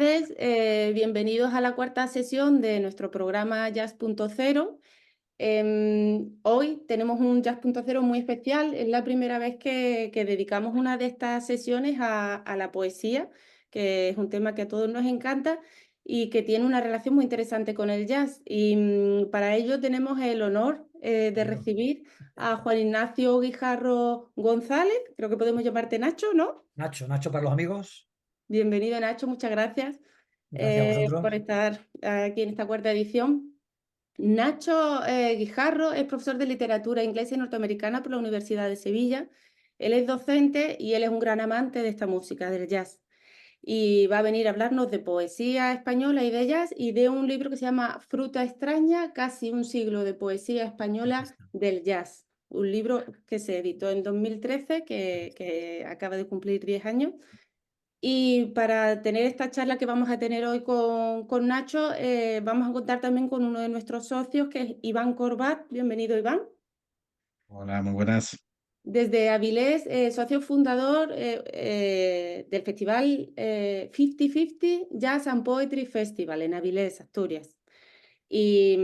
tardes, bienvenidos a la cuarta sesión de nuestro programa Jazz.0. Hoy tenemos un Jazz.0 muy especial, es la primera vez que dedicamos una de estas sesiones a la poesía, que es un tema que a todos nos encanta y que tiene una relación muy interesante con el jazz. Y para ello tenemos el honor de Yo. recibir a Juan Ignacio Guijarro González, creo que podemos llamarte Nacho, ¿no? Nacho, Nacho para los amigos. Bienvenido, Nacho, muchas gracias Gracias a por vosotros. estar aquí en esta cuarta edición. Nacho Guijarro es profesor de literatura inglesa y norteamericana por la Universidad de Sevilla. Él es docente y él es un gran amante de esta música, del jazz. Y va a venir a hablarnos de poesía española y de jazz y de un libro que se llama Fruta extraña, casi un siglo de poesía Aquí española está. del jazz. Un libro que se editó en 2013, que acaba de cumplir 10 años. Y para tener esta charla que vamos a tener hoy con Nacho, vamos a contar también con uno de nuestros socios, que es Iván Corbat. Bienvenido, Iván. Hola, muy buenas. Desde Avilés, socio fundador del festival 50-50 Jazz and Poetry Festival en Avilés, Asturias. Y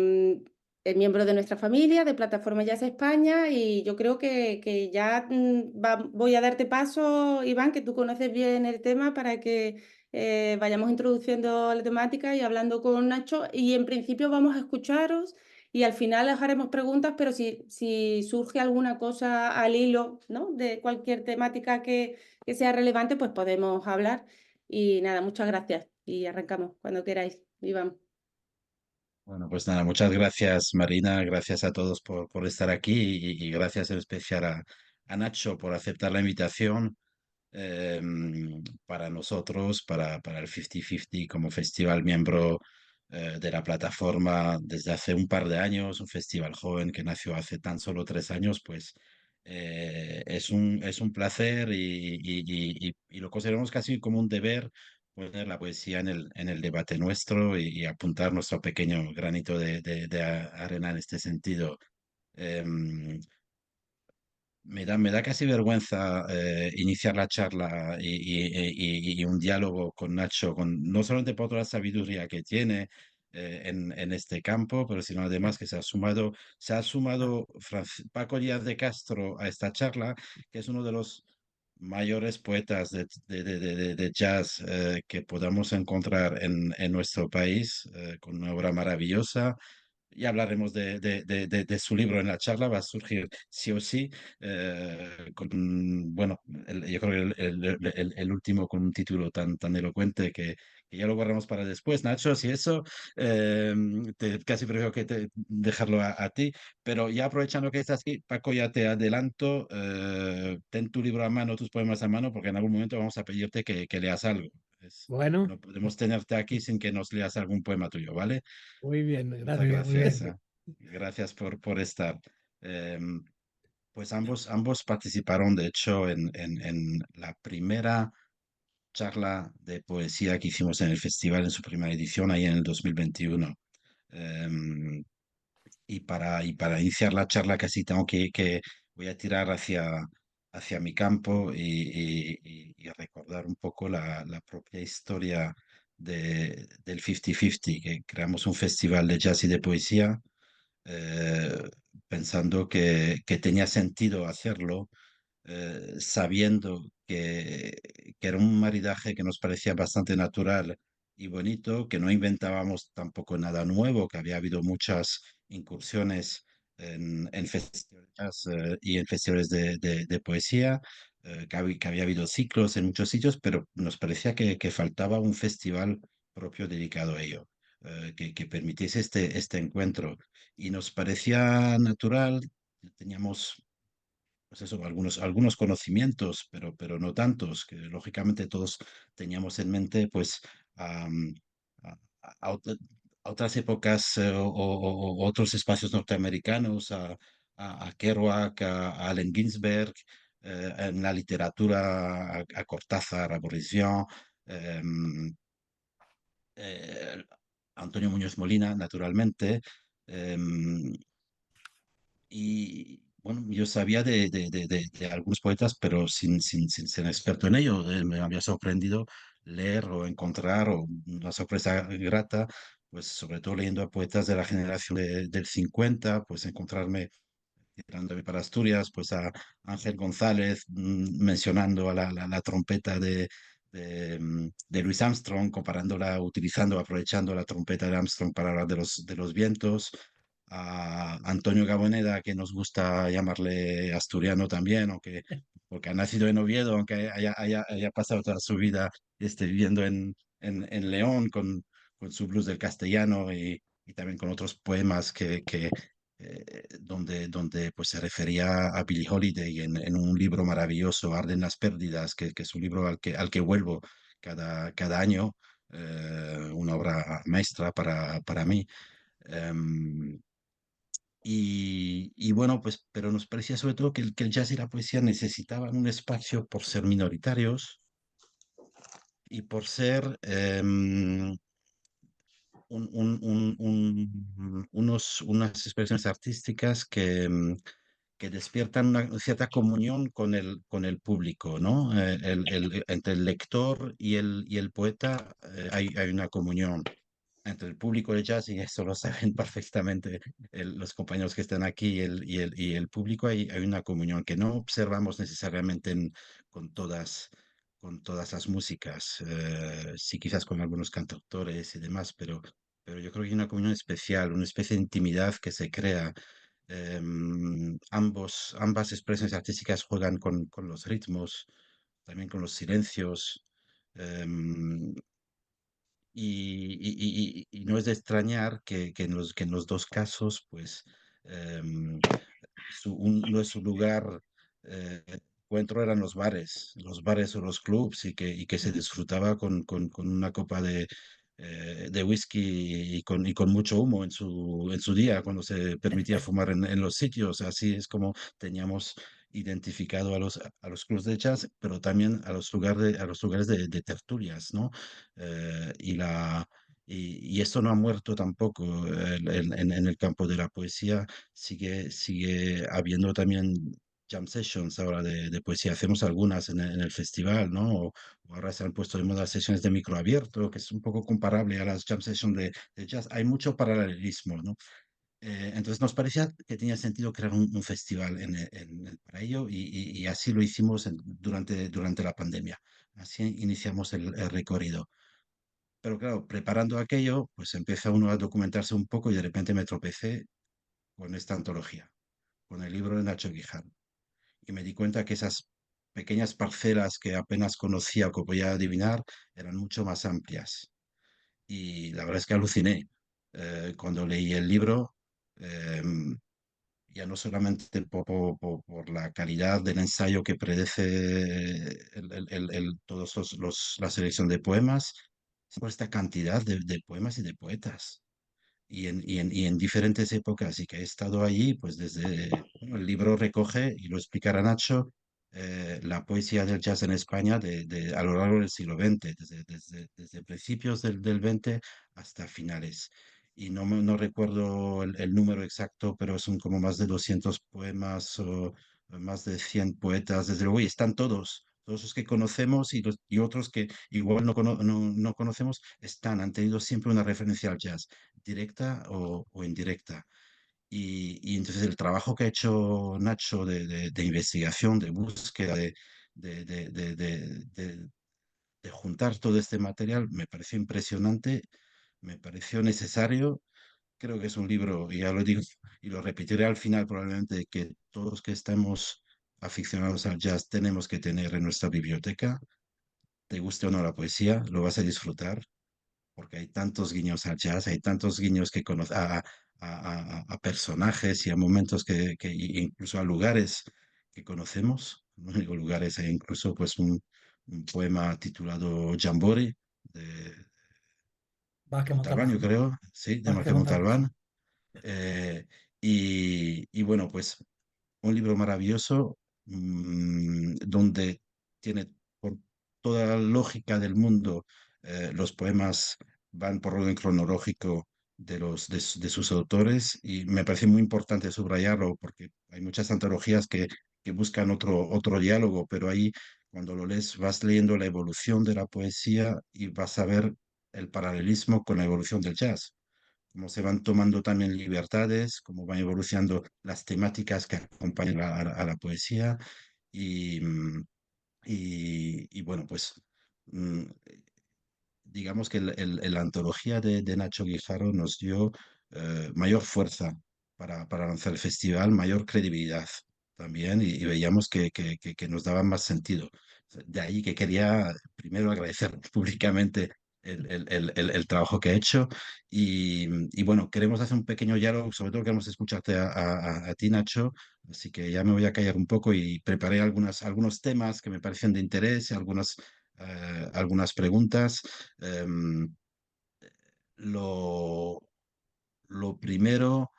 es miembro de nuestra familia, de Plataforma Jazz España, y yo creo que ya voy a darte paso, Iván, que tú conoces bien el tema, para que vayamos introduciendo la temática y hablando con Nacho, y en principio vamos a escucharos y al final les haremos preguntas, pero si surge alguna cosa al hilo, ¿no?, de cualquier temática que sea relevante, pues podemos hablar. Y nada, muchas gracias y arrancamos cuando queráis, Iván. Bueno, pues nada, muchas gracias Marina, gracias a todos por estar aquí y gracias en especial a Nacho por aceptar la invitación eh, para nosotros, para el 50-50 como festival miembro de la plataforma desde hace un par de años, un festival joven que nació hace tan solo 3 años, pues es un placer y lo consideramos casi como un deber poner la poesía en el debate nuestro y apuntar nuestro pequeño granito de arena en este sentido. Em, me da casi vergüenza iniciar la charla y un diálogo con Nacho, no solamente por toda la sabiduría que tiene en este campo, pero sino además que se ha sumado Paco Díaz de Castro a esta charla, que es uno de los mayores poetas de jazz que podamos encontrar en nuestro país, con una obra maravillosa. Y hablaremos de su libro en la charla, va a surgir sí o sí, bueno, yo creo que el último con un título tan elocuente que ya lo guardamos para después, Nacho, si eso, eh, casi prefiero dejarlo a ti, pero ya aprovechando que estás aquí, Paco, ya te adelanto, ten tu libro a mano, tus poemas a mano, porque en algún momento vamos a pedirte que leas algo. Bueno, No podemos tenerte aquí sin que nos leas algún poema tuyo, ¿vale? muy bien, Muchas gracias, muy gracias. bien. Gracias por estar. Em, pues ambos participaron, de hecho, en la primera charla de poesía que hicimos en el festival en su primera edición, ahí en el 2021. Em, y para iniciar la charla casi tengo voy a tirar hacia mi campo y recordar un poco la propia historia del 50-50, que creamos un festival de jazz y de poesía eh, pensando que tenía sentido hacerlo, sabiendo que era un maridaje que nos parecía bastante natural y bonito, que no inventábamos tampoco nada nuevo, que había habido muchas incursiones en festivales y en festivales de poesía, que había habido ciclos en muchos sitios, pero nos parecía que faltaba un festival propio dedicado a ello, que permitiese este encuentro. Y nos parecía natural, teníamos pues eso, algunos conocimientos, pero no tantos, que lógicamente todos teníamos en mente, pues, am, a otras épocas o otros espacios norteamericanos, a Kerouac, a Allen Ginsberg, en la literatura, a Cortázar, a Boris Vian, em, eh, Antonio Muñoz Molina, naturalmente. em, y bueno, yo sabía de algunos poetas, pero sin ser experto en ello. Me había sorprendido leer o encontrar, o una sorpresa grata, pues sobre todo leyendo a poetas de la generación del 50, pues encontrarme tirándome para Asturias, pues a Ángel González mencionando a la trompeta de Louis Armstrong, comparándola, utilizando, aprovechando la trompeta de Armstrong para hablar de los vientos, a Antonio Gaboneda, que nos gusta llamarle asturiano también, porque ha nacido en Oviedo, aunque haya pasado toda su vida viviendo en León con su blues del castellano y también con otros poemas donde pues se refería a Billie Holiday en un libro maravilloso, Arden las pérdidas, que es un libro al que vuelvo cada año, una obra maestra para mí. Em, y bueno, pues, pero nos parecía sobre todo que el jazz y la poesía necesitaban un espacio por ser minoritarios y por ser unas expresiones artísticas que despiertan una cierta comunión con el público, ¿no? Entre el lector y el poeta hay una comunión entre el público de jazz, y eso lo saben perfectamente los compañeros que están aquí y el público, hay una comunión que no observamos necesariamente con todas, con todas las músicas, sí quizás con algunos cantautores y demás, pero yo creo que hay una comunión especial, una especie de intimidad que se crea. Ambas expresiones artísticas juegan con los ritmos, también con los silencios. em, y no es de extrañar que en los dos casos, pues, em, uno de su lugar encuentro eran los bares o los clubs, y que se disfrutaba con una copa de whisky y con mucho humo en su día, cuando se permitía fumar en los sitios. Así es como teníamos identificado a los clubs de jazz, pero también a los lugares de tertulias, ¿no? Y y esto no ha muerto tampoco en el campo de la poesía. Sigue habiendo también jam sessions ahora de poesía. Hacemos algunas en el festival, ¿no? O ahora se han puesto de moda sesiones de micro abierto, que es un poco comparable a las jam sessions de jazz. Hay mucho paralelismo, ¿no? Entonces nos parecía que tenía sentido crear un festival para ello, y así lo hicimos durante la pandemia. Así iniciamos el recorrido. Pero claro, preparando aquello, pues empieza uno a documentarse un poco, y de repente me tropecé con esta antología, con el libro de Nacho Guijarro. Y me di cuenta que esas pequeñas parcelas que apenas conocía o que podía adivinar eran mucho más amplias. Y la verdad es que aluciné cuando leí el libro, eh, ya no solamente por la calidad del ensayo que predece todos la selección de poemas, sino por esta cantidad de poemas y de poetas y en diferentes épocas, y que he estado allí, pues bueno, el libro recoge, y lo explicará Nacho, la poesía del jazz en España a lo largo del siglo XX, desde principios del 20 hasta finales. Y no recuerdo el número exacto, pero son como más de 200 poemas o más de 100 poetas, desde luego, y están todos los que conocemos, y otros que igual no conocemos, han tenido siempre una referencia al jazz, directa o indirecta. Y entonces el trabajo que ha hecho Nacho de investigación, de búsqueda, de, de, de, de- de- de juntar todo este material, me pareció impresionante, me pareció necesario. Creo que es un libro, y ya lo digo, y lo repetiré al final probablemente, que todos los que estamos aficionados al jazz tenemos que tener en nuestra biblioteca. Te guste o no la poesía, lo vas a disfrutar, porque hay tantos guiños al jazz, hay tantos guiños a personajes y a momentos incluso a lugares que conocemos. No digo lugares, hay incluso pues un poema titulado Jamboree de Vázquez Montalbán, yo Montalbán. creo, sí, de Vázquez Marqués Montalbán, sí. Montalbán. Eh, y bueno, pues un libro maravilloso, donde tiene, por toda la lógica del mundo, los poemas van por orden cronológico de sus autores, y me parece muy importante subrayarlo, porque hay muchas antologías que buscan otro diálogo, pero ahí cuando lo lees vas leyendo la evolución de la poesía y vas a ver el paralelismo con la evolución del jazz, cómo se van tomando también libertades, cómo van evolucionando las temáticas que acompañan a la poesía y, y bueno, pues mm, digamos que la antología de Nacho Guijarro nos dio mayor fuerza para lanzar el festival, mayor credibilidad también y veíamos que nos daba más sentido. De ahí que quería primero agradecer públicamente el trabajo que ha hecho y bueno, queremos hacer un pequeño diálogo, sobre todo queremos escucharte a ti, Nacho, así que ya me voy a callar un poco y preparé algunos temas que me parecen de interés, algunas preguntas. Em, lo, lo primero,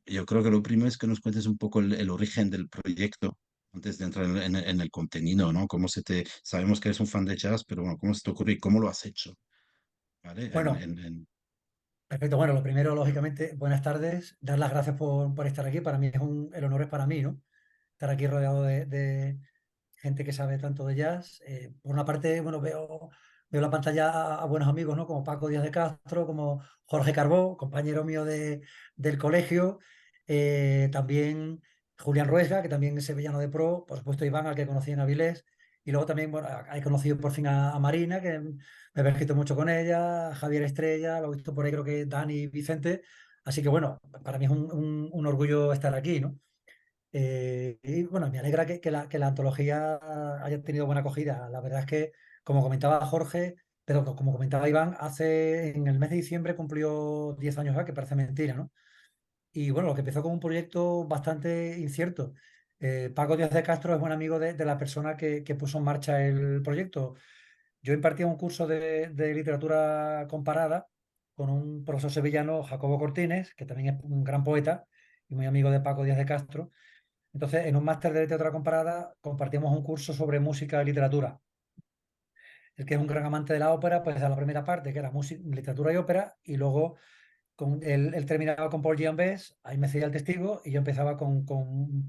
yo creo que lo primero es que nos cuentes un poco el origen del proyecto antes de entrar en el contenido, ¿no? Sabemos que eres un fan de jazz, pero bueno, ¿cómo se te ocurre y cómo lo has hecho? ¿Vale? Bueno, perfecto. Bueno, lo primero, lógicamente, buenas tardes. Dar las gracias por estar aquí. Para mí el honor es para mí, ¿no? Estar aquí rodeado de gente que sabe tanto de jazz. Por una parte, bueno, veo la pantalla a buenos amigos, ¿no? Como Paco Díaz de Castro, como Jorge Carbó, compañero mío del colegio. También Julián Ruesga, que también es sevillano de pro. Por supuesto, Iván, al que conocí en Avilés. Y luego también, bueno, he conocido por fin a Marina, que me he escrito mucho con ella, Javier Estrella, lo he visto por ahí, creo que Dani y Vicente. Así que bueno, para mí es un orgullo estar aquí, ¿no? Y bueno, me alegra que la antología haya tenido buena acogida. La verdad es que, como comentaba Jorge, pero como comentaba Iván, en el mes de diciembre cumplió 10 años ya, que parece mentira, ¿no? Y bueno, lo que empezó como un proyecto bastante incierto. Paco Díaz de Castro es buen amigo de la persona que puso en marcha el proyecto. Yo impartía un curso de literatura comparada con un profesor sevillano, Jacobo Cortines, que también es un gran poeta y muy amigo de Paco Díaz de Castro. Entonces, en un máster de literatura comparada compartimos un curso sobre música y literatura. El que es un gran amante de la ópera, pues a la primera parte, que era música, literatura y ópera, y luego él terminaba con Paul Jean-Bess, ahí me hacía el testigo, y yo empezaba con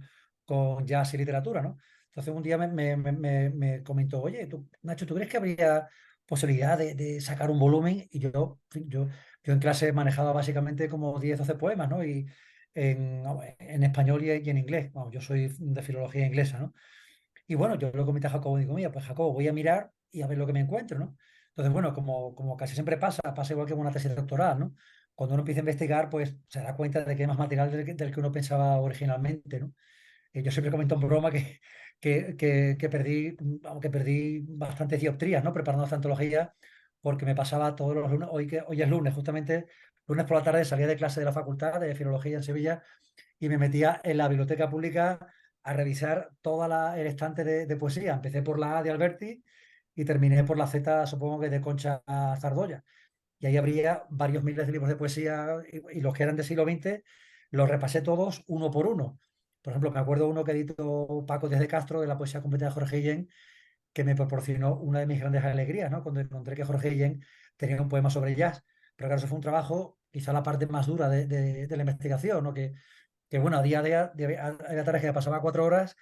jazz y literatura, ¿no? Entonces un día me comentó, oye, Nacho, ¿tú crees que habría posibilidad de sacar un volumen? Y yo en clase manejaba básicamente como 10 12 poemas, ¿no? Y en español y en inglés. Vamos, yo soy de filología inglesa, ¿no? Y bueno, yo lo comenté a Jacobo, digo, mira, pues Jacobo, voy a mirar y a ver lo que me encuentro, ¿no? Entonces, bueno, como casi siempre pasa igual que con una tesis doctoral, ¿no? Cuando uno empieza a investigar, pues se da cuenta de que hay más material del que uno pensaba originalmente, ¿no? Yo siempre comento en broma que aunque perdí bastantes dioptrías, ¿no? Preparando esta antología, porque me pasaba todos los lunes, hoy es lunes, justamente lunes por la tarde salía de clase de la Facultad de Filología en Sevilla y me metía en la biblioteca pública a revisar el estante de poesía. Empecé por la A de Alberti y terminé por la Z, supongo que de Concha Zardoya. Y ahí habría varios miles de libros de poesía y los que eran del siglo XX los repasé todos uno por uno. Por ejemplo, me acuerdo uno que editó Paco Díaz de Castro de la poesía completa de Jorge Guillén, que me proporcionó una de mis grandes alegrías, ¿no? Cuando encontré que Jorge Guillén tenía un poema sobre jazz. Pero claro, eso fue un trabajo, quizá la parte más dura de la investigación, ¿no? Que bueno, a día de había tardes que me pasaba 4 horas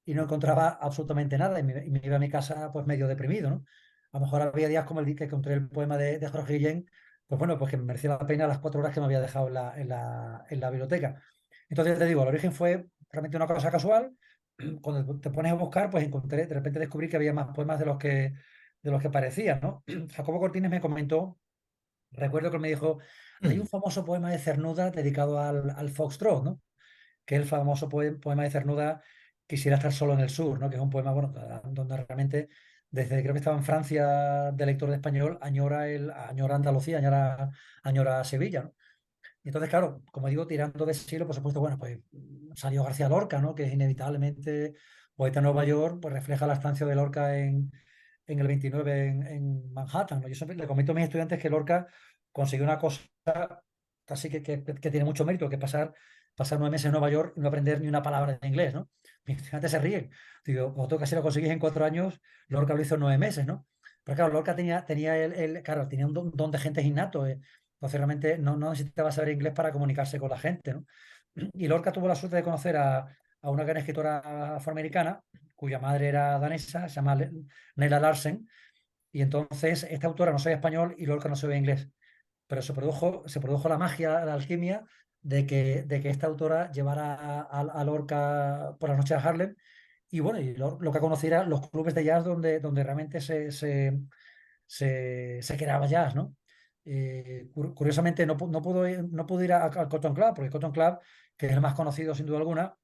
y no encontraba absolutamente nada y me iba a mi casa pues medio deprimido, ¿no? A lo mejor había días como el día que encontré el poema de Jorge Guillén, pues bueno, pues que me merecía la pena las 4 horas que me había dejado en la biblioteca. Entonces te digo, el origen fue realmente una cosa casual. Cuando te pones a buscar, pues encontré, de repente descubrí que había más poemas de los que parecían, ¿no? Jacobo Cortines me comentó, recuerdo que él me dijo, hay un famoso poema de Cernuda dedicado al foxtrot, ¿no? Que es el famoso poema de Cernuda, Quisiera estar solo en el sur, ¿no? Que es un poema, bueno, donde realmente, desde creo que estaba en Francia de lector de español, añora Andalucía, añora Sevilla, ¿no? Y entonces, claro, como digo, tirando de siglo, por supuesto, bueno, pues salió García Lorca, ¿no? Que es inevitablemente poeta de Nueva York, pues refleja la estancia de Lorca en el 29 en Manhattan, ¿no? Yo siempre le comento a mis estudiantes que Lorca consiguió una cosa así que tiene mucho mérito, que pasar 9 meses en Nueva York y no aprender ni una palabra de inglés, ¿no? Mis estudiantes se ríen. Digo, vosotros casi lo conseguís en 4 años, Lorca lo hizo en 9 meses, ¿no? Pero claro, Lorca claro, tenía un don de gente innato. Entonces realmente no necesitaba saber inglés para comunicarse con la gente, ¿no? Y Lorca tuvo la suerte de conocer a a una gran escritora afroamericana, cuya madre era danesa, se llama Nella Larsen, y entonces esta autora no sabía español y Lorca no sabía inglés, pero se produjo la magia, la alquimia de que esta autora llevara a Lorca por las noches a Harlem, y bueno, y Lorca conociera los clubes de jazz donde realmente se creaba jazz, ¿no? Curiosamente no pudo ir al Cotton Club, porque el Cotton Club, que es el más conocido sin duda alguna,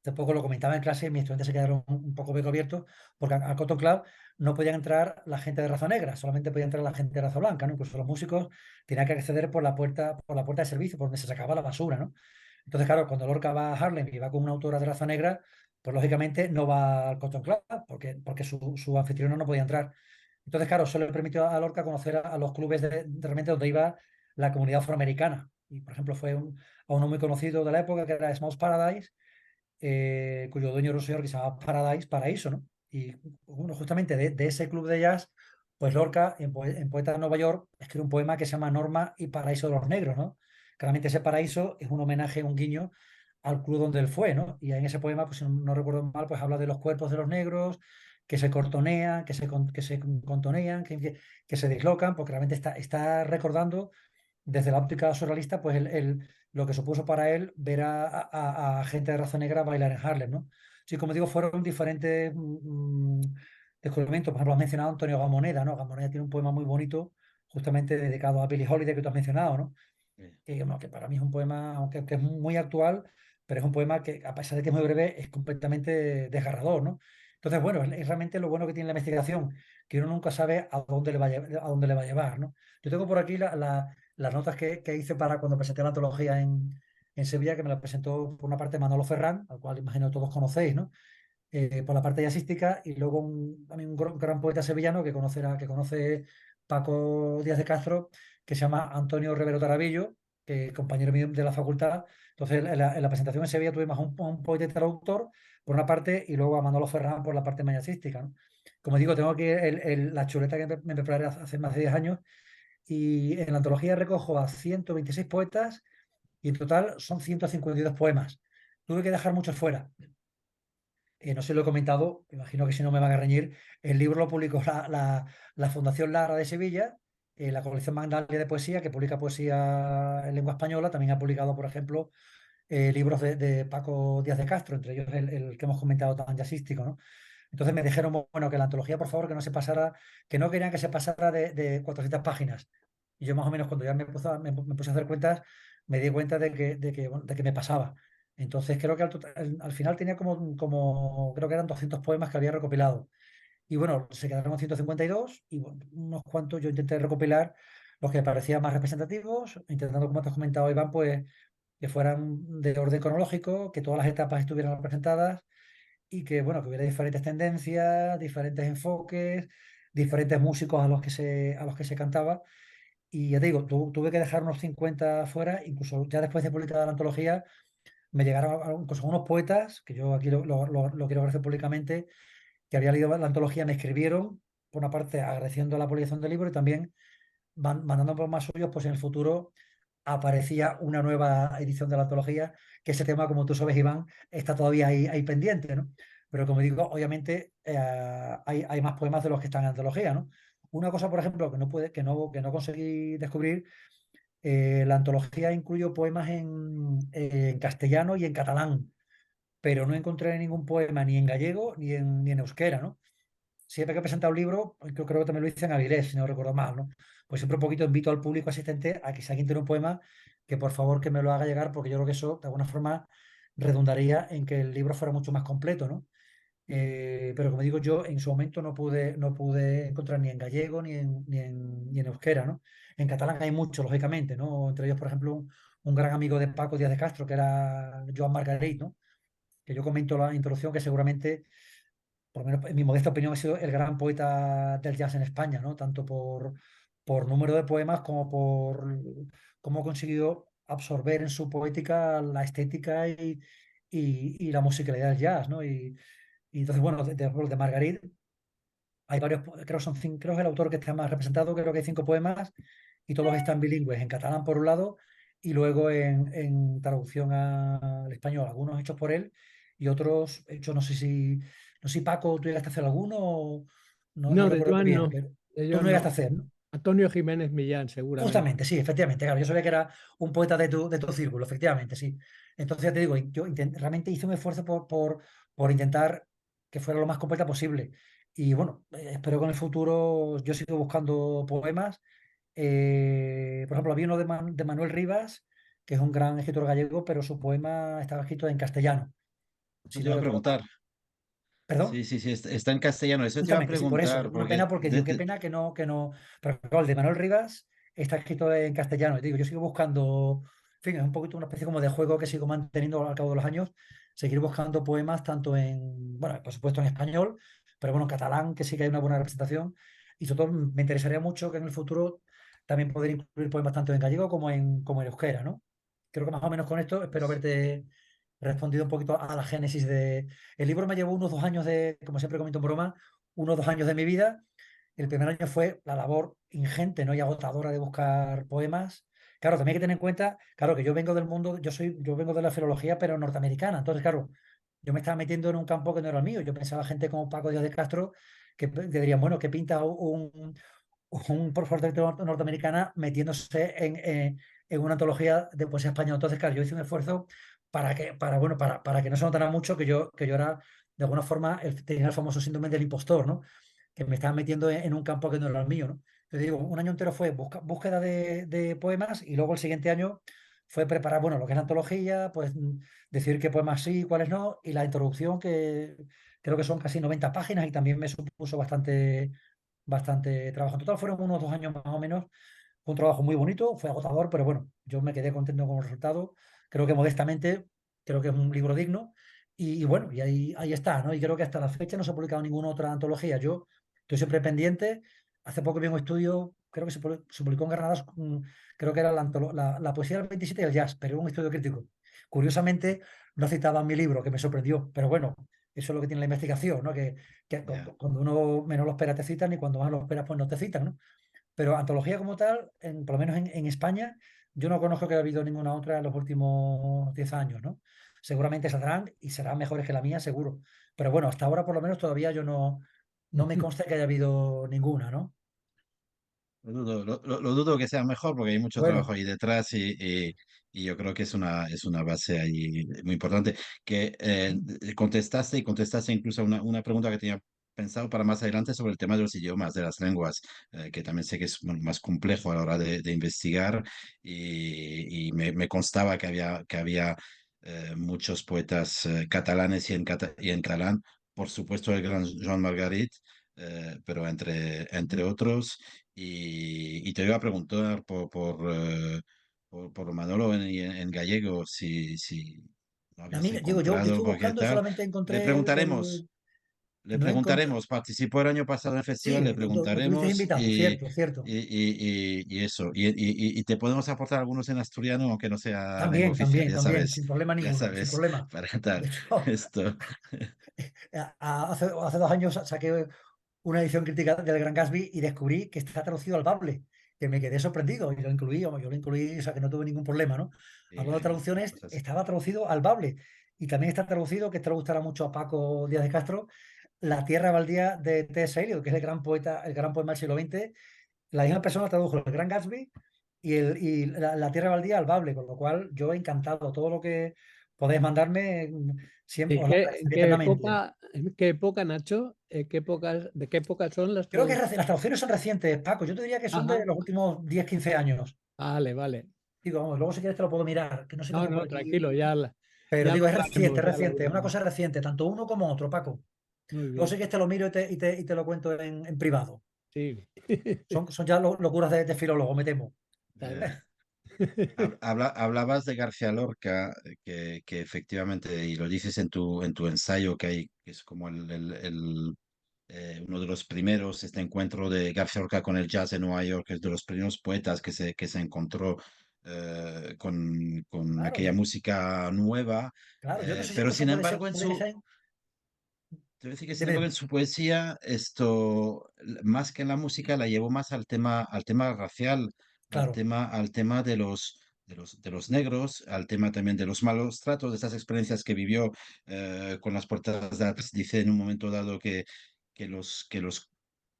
hace poco lo comentaba en clase y mis estudiantes se quedaron un poco abiertos, porque al Cotton Club no podían entrar la gente de raza negra, solamente podía entrar la gente de raza blanca, ¿no? Incluso los músicos tenían que acceder por la puerta de servicio, por donde se sacaba la basura, ¿no? Entonces, claro, cuando Lorca va a Harlem y va con una autora de raza negra, pues lógicamente no va al Cotton Club, porque su anfitriona no podía entrar. Entonces, claro, eso le permitió a Lorca conocer a los clubes realmente donde iba la comunidad afroamericana. Y, por ejemplo, a uno muy conocido de la época, que era Smalls Paradise, cuyo dueño era un señor que se llamaba Paraíso, ¿no? Y bueno, justamente de ese club de jazz, pues Lorca, en Poeta de Nueva York, escribe un poema que se llama Norma y Paraíso de los Negros, ¿no? Claramente ese paraíso es un homenaje, un guiño al club donde él fue, ¿no? Y en ese poema, pues si no recuerdo mal, pues habla de los cuerpos de los negros, que se cortonean, que se contonean, que se dislocan, porque realmente está recordando desde la óptica surrealista, pues lo que supuso para él ver a gente de raza negra bailar en Harlem, ¿no? Sí, como digo, fueron diferentes descubrimientos. Por ejemplo, has mencionado a Antonio Gamoneda, ¿no? Gamoneda tiene un poema muy bonito, justamente dedicado a Billie Holiday, que tú has mencionado, ¿no? Bueno, que para mí es un poema, aunque que es muy actual, pero es un poema que, a pesar de que es muy breve, es completamente desgarrador, ¿no? Entonces, bueno, es realmente lo bueno que tiene la investigación, que uno nunca sabe a dónde le va a dónde le va a llevar, ¿no? Yo tengo por aquí las notas que hice para cuando presenté la antología en Sevilla, que me la presentó por una parte Manolo Ferrán, al cual imagino todos conocéis, ¿no? Por la parte jazzística, y luego también un gran poeta sevillano que conoce Paco Díaz de Castro, que se llama Antonio Rivero Tarabillo, que es compañero mío de la facultad. Entonces, en la presentación en Sevilla tuvimos a un poeta y traductor por una parte y luego a Manolo Ferrán por la parte más jazzística, ¿no? Como digo, tengo aquí la chuleta que me preparé hace más de 10 años, y en la antología recojo a 126 poetas y en total son 152 poemas. Tuve que dejar muchos fuera. No sé si lo he comentado, imagino que si no me van a reñir. El libro lo publicó la Fundación Lara de Sevilla, la colección Magdalia de poesía, que publica poesía en lengua española. También ha publicado, por ejemplo, libros de Paco Díaz de Castro, entre ellos el que hemos comentado tan jazzístico, ¿no? Entonces me dijeron, bueno, que la antología, por favor, que no se pasara, que no querían que se pasara de 400 páginas. Y yo más o menos cuando ya me puse a hacer cuentas, me di cuenta bueno, de que me pasaba. Entonces creo que al final tenía creo que eran 200 poemas que había recopilado. Y bueno, se quedaron 152 y bueno, unos cuantos yo intenté recopilar los que me parecían más representativos, intentando, como te has comentado, Iván, pues que fueran de orden cronológico, que todas las etapas estuvieran representadas y que, bueno, que hubiera diferentes tendencias, diferentes enfoques, diferentes músicos a los que se cantaba. Y ya te digo, tuve que dejar unos 50 fuera, incluso ya después de publicada la antología, me llegaron incluso unos poetas, que yo aquí lo quiero agradecer públicamente, que había leído la antología, me escribieron, por una parte agradeciendo la publicación del libro y también mandando por más suyos, pues en el futuro aparecía una nueva edición de la antología, que ese tema, como tú sabes, Iván, está todavía ahí pendiente, ¿no? Pero como digo, obviamente hay más poemas de los que están en la antología, ¿no? Una cosa, por ejemplo, que no conseguí descubrir, la antología incluyó poemas en castellano y en catalán, pero no encontré ningún poema ni en gallego ni en euskera, ¿no? Siempre que he presentado un libro, creo que también lo hice en Avilés, si no recuerdo mal, ¿no? Pues siempre un poquito invito al público asistente a que si alguien tiene un poema, que por favor que me lo haga llegar, porque yo creo que eso de alguna forma redundaría en que el libro fuera mucho más completo, ¿no? Pero como digo, yo en su momento no pude encontrar ni en gallego ni en euskera, ¿no? En catalán hay mucho, lógicamente, ¿no? Entre ellos, por ejemplo, un gran amigo de Paco Díaz de Castro, que era Joan Margarit, ¿no? Que yo comento la introducción, que seguramente, por lo menos en mi modesta opinión, ha sido el gran poeta del jazz en España, ¿no? Tanto por número de poemas como por cómo ha conseguido absorber en su poética la estética y la musicalidad del jazz, ¿no? Y entonces, bueno, de Margarit hay varios, creo que es el autor que está más representado, creo que hay 5 poemas y todos están bilingües, en catalán por un lado y luego en traducción al español, algunos hechos por él y otros hechos, no sé si Paco, tú llegaste a hacer alguno, o no No, de recuerdo muy Joan bien, no. pero De tú no Joan llegaste a no. hacer, ¿no? Antonio Jiménez Millán, seguramente. Justamente, sí, efectivamente, claro, yo sabía que era un poeta de tu círculo, efectivamente, sí. Entonces, ya te digo, yo realmente hice un esfuerzo por intentar que fuera lo más completa posible. Y bueno, espero que en el futuro yo sigo buscando poemas. Por ejemplo, había uno de Manuel Rivas, que es un gran escritor gallego, pero su poema estaba escrito en castellano, Eso si te no iba a recuerdo mal. preguntar. ¿Perdón? Sí, sí, sí, está en castellano. Eso te iba a Justamente, sí, por eso. preguntar, Una porque pena porque digo, qué pena que no. Pero claro, el de Manuel Rivas está escrito en castellano. Y digo, yo sigo buscando, en fin, es un poquito una especie como de juego que sigo manteniendo al cabo de los años. Seguir buscando poemas tanto bueno, por supuesto en español, pero bueno, en catalán, que sí que hay una buena representación. Y sobre todo me interesaría mucho que en el futuro también poder incluir poemas tanto en gallego como en euskera, ¿no? Creo que más o menos con esto espero pues, haberte respondido un poquito a la génesis de. El libro me llevó unos 2 años como siempre comento en broma, unos 2 años de mi vida. El primer año fue la labor ingente, ¿no? Y agotadora de buscar poemas. Claro, también hay que tener en cuenta, claro, que yo vengo del mundo, yo vengo de la filología, pero norteamericana. Entonces, claro, yo me estaba metiendo en un campo que no era el mío. Yo pensaba gente como Paco Díaz de Castro, que dirían, bueno, que pinta un profesor de literatura norteamericana metiéndose en una antología de poesía española. Entonces, claro, yo hice un esfuerzo bueno, para que no se notara mucho que yo era, de alguna forma, tenía el famoso síndrome del impostor, ¿no? Que me estaba metiendo en un campo que no era el mío, ¿no? Te digo, un año entero fue búsqueda de poemas y luego el siguiente año fue preparar, bueno, lo que es la antología, pues decir qué poemas sí, cuáles no, y la introducción, que creo que son casi 90 páginas y también me supuso bastante trabajo. En total fueron unos 2 años más o menos. Fue un trabajo muy bonito, fue agotador, pero bueno, yo me quedé contento con el resultado. Creo que modestamente, creo que es un libro digno. Y bueno, y ahí está, ¿no? Y creo que hasta la fecha no se ha publicado ninguna otra antología. Yo estoy siempre pendiente. Hace poco vi un estudio, creo que se publicó en Granadas, creo que era la poesía del 27 y el jazz, pero era un estudio crítico. Curiosamente, no citaba mi libro, que me sorprendió, pero bueno, eso es lo que tiene la investigación, ¿no? Que ya. cuando uno menos lo espera te citan y cuando más lo esperas pues no te citan, ¿no? Pero antología como tal, por lo menos en España, yo no conozco que haya habido ninguna otra en los últimos 10 años, ¿no? Seguramente saldrán y serán mejores que la mía, seguro. Pero bueno, hasta ahora por lo menos todavía yo no me consta que haya habido ninguna, ¿no? Lo dudo que sea mejor porque hay mucho trabajo Bueno, ahí detrás y yo creo que es una base ahí muy importante. Que contestaste y contestaste incluso una pregunta que tenía pensado para más adelante sobre el tema de los idiomas, de las lenguas, que también sé que es bueno, más complejo a la hora de investigar y me constaba que había muchos poetas catalanes y en catalán, por supuesto el gran Joan Margarit, pero entre otros. Y te iba a preguntar por Manolo en gallego, si no a habías mí, digo, yo encontrado, estuve porque buscando y tal. solamente Le encontré preguntaremos, le no encontré, preguntaremos. Participó el año pasado en el sí, festival, le lo tuviste preguntaremos invitado, cierto, cierto. y eso. Y te podemos aportar algunos en asturiano, aunque no sea lengua También, oficial, también, también, sin problema ya ninguno, sin sabes, problema. para tal. De hecho, Esto. hace 2 años saqué una edición crítica del Gran Gatsby y descubrí que está traducido al bable, que me quedé sorprendido y lo incluí, yo lo incluí, o sea que no tuve ningún problema, ¿no? Sí, Hablando de hay traducciones, cosas. estaba traducido al bable y también está traducido, que esto le gustará mucho a Paco Díaz de Castro, La tierra baldía de T.S. Eliot, que es el gran poeta, el gran poema del siglo XX. La misma persona tradujo el Gran Gatsby y la tierra baldía al bable, con lo cual yo encantado, todo lo que podéis mandarme, siempre ¿Y os lo en agradeceré eternamente. qué época, Nacho? ¿De qué época son las Creo que traducciones? las traducciones son recientes, Paco. Yo te diría que son de Ajá, los últimos 10 15 años. vale, vale. Digo, vamos, luego si quieres te lo puedo mirar, que no sé No, tengo por no, aquí. tranquilo, Pero ya lo digo, hablaremos, es ya lo reciente, es una hablaremos. cosa reciente, tanto uno como otro, Paco. Muy Luego si bien, quieres te lo miro y te lo cuento en privado. sí. Son ya locuras de filólogo, me temo. Está eh, bien. Hablabas de García Lorca, que efectivamente, y lo dices en tu ensayo, que es como uno de los primeros, este encuentro de García Lorca con el jazz en Nueva York, es de los primeros poetas que se encontró con Claro, aquella música nueva, claro, yo no sé si pero incluso sin puede ser, embargo en puede su, ser. te voy a decir que sin Dime, embargo dime. en su poesía esto, más que en la música, la llevó más al tema racial, al Claro, tema, al tema de los negros, al tema también de los malos tratos, de estas experiencias que vivió con las puertas de atrás. Dice en un momento dado que los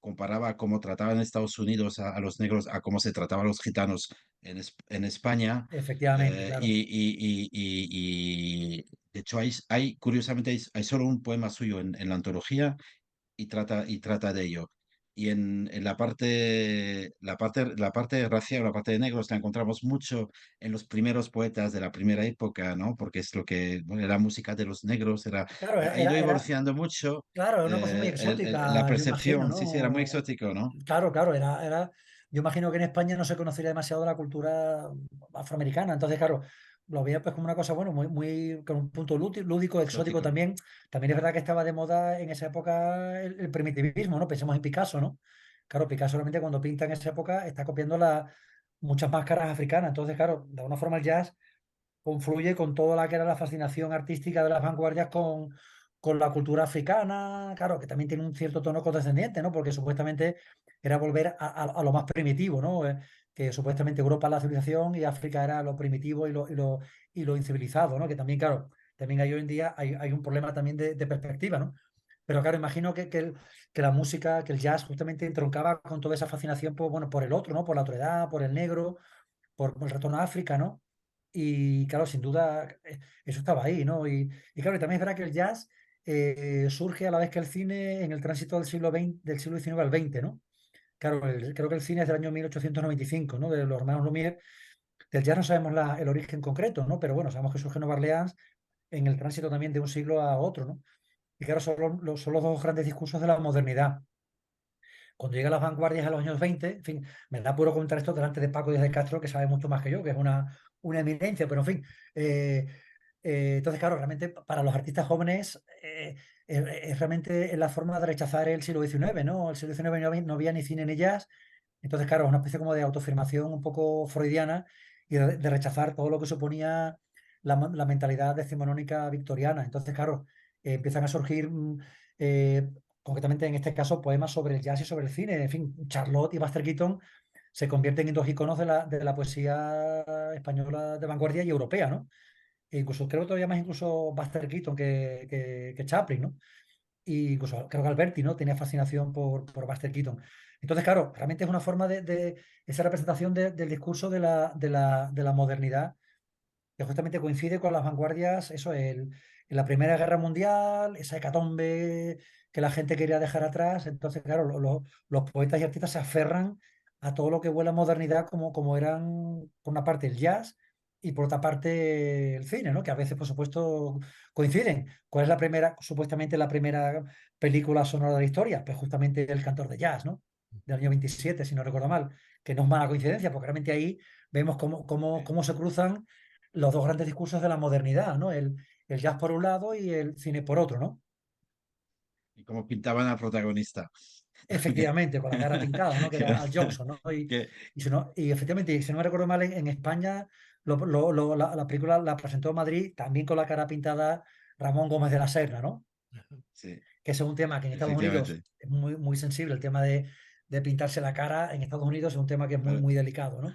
comparaba a cómo trataban en Estados Unidos a los negros, a cómo se trataba a los gitanos en España. Efectivamente, claro. Y de hecho curiosamente, hay solo un poema suyo en la antología y trata de ello. Y en la parte racial, la parte de negros, la encontramos mucho en los primeros poetas de la primera época, ¿no? Porque es lo que, bueno, era música de los negros, Claro, ha ido evolucionando mucho claro, era una cosa muy la exótica, yo imagino, percepción, sí, sí, era muy ¿no? exótico, ¿no? Claro, claro, yo imagino que en España no se conocería demasiado la cultura afroamericana, entonces, claro, lo veía pues como una cosa, bueno, con un punto lúdico, exótico Exótico, también. También es verdad que estaba de moda en esa época el primitivismo, ¿no? Pensemos en Picasso, ¿no? Claro, Picasso realmente cuando pinta en esa época está copiando muchas máscaras africanas, entonces, claro, de alguna forma el jazz confluye con toda la que era la fascinación artística de las vanguardias con la cultura africana, claro, que también tiene un cierto tono condescendiente, ¿no? Porque supuestamente era volver a lo más primitivo, ¿no? Que supuestamente Europa es la civilización y África era lo primitivo y lo incivilizado, ¿no? Que también, claro, también hay hoy en día hay un problema también de perspectiva, ¿no? Pero claro, imagino que la música, que el jazz justamente entroncaba con toda esa fascinación por, bueno, por el otro, ¿no? Por la otredad, por el negro, por el retorno a África, ¿no? Y claro, sin duda, eso estaba ahí, ¿no? Y claro, y también es verdad que el jazz surge a la vez que el cine en el tránsito del siglo XIX al XX, ¿no? Claro, creo que el cine es del año 1895, ¿no? De los hermanos Lumière. Del jazz no sabemos el origen concreto, ¿no? Pero bueno, sabemos que surge en Nueva Orleans en el tránsito también de un siglo a otro, ¿no? Y claro, son los dos grandes discursos de la modernidad. Cuando llegan las vanguardias a los años 20, en fin, me da puro contar esto delante de Paco Díaz de Castro, que sabe mucho más que yo, que es una eminencia, pero en fin. eh, entonces, claro, realmente para los artistas jóvenes es realmente la forma de rechazar el siglo XIX, ¿no? El siglo XIX no había ni cine ni jazz, entonces, claro, es una especie como de autoafirmación un poco freudiana y de rechazar todo lo que suponía la mentalidad decimonónica victoriana. Entonces, claro, empiezan a surgir eh, concretamente en este caso, poemas sobre el jazz y sobre el cine. En fin, Charlotte y Buster Keaton se convierten en dos iconos de la poesía española de vanguardia y europea, ¿no? E incluso creo que todavía más incluso Buster Keaton que Chaplin, ¿no? Y incluso creo que Alberti, ¿no? Tenía fascinación por Buster Keaton. Entonces, claro, realmente es una forma de esa representación del discurso de la modernidad que justamente coincide con las vanguardias, eso, en la Primera Guerra Mundial, esa hecatombe que la gente quería dejar atrás. Entonces, claro, los poetas y artistas se aferran a todo lo que huele a modernidad, como eran, por una parte, el jazz y por otra parte, el cine, ¿no? Que a veces, por supuesto, coinciden. ¿Cuál es supuestamente la primera película sonora de la historia? Pues justamente El cantor de jazz, ¿no? Del año 27, si no recuerdo mal, que no es mala coincidencia, porque realmente ahí vemos cómo se cruzan los dos grandes discursos de la modernidad, ¿no? El jazz por un lado y el cine por otro, ¿no? y como pintaban al protagonista. También. Efectivamente, con la cara pintada, ¿no? Que Que, era Al Johnson, ¿no? que, Y efectivamente, si no me recuerdo mal, en España la película la presentó en Madrid también con la cara pintada Ramón Gómez de la Serna, ¿no? sí, Que ese es un tema que en Estados Unidos efectivamente. es muy, muy sensible, el tema de pintarse la cara en Estados Unidos es un tema que es muy, Vale. muy delicado, ¿no?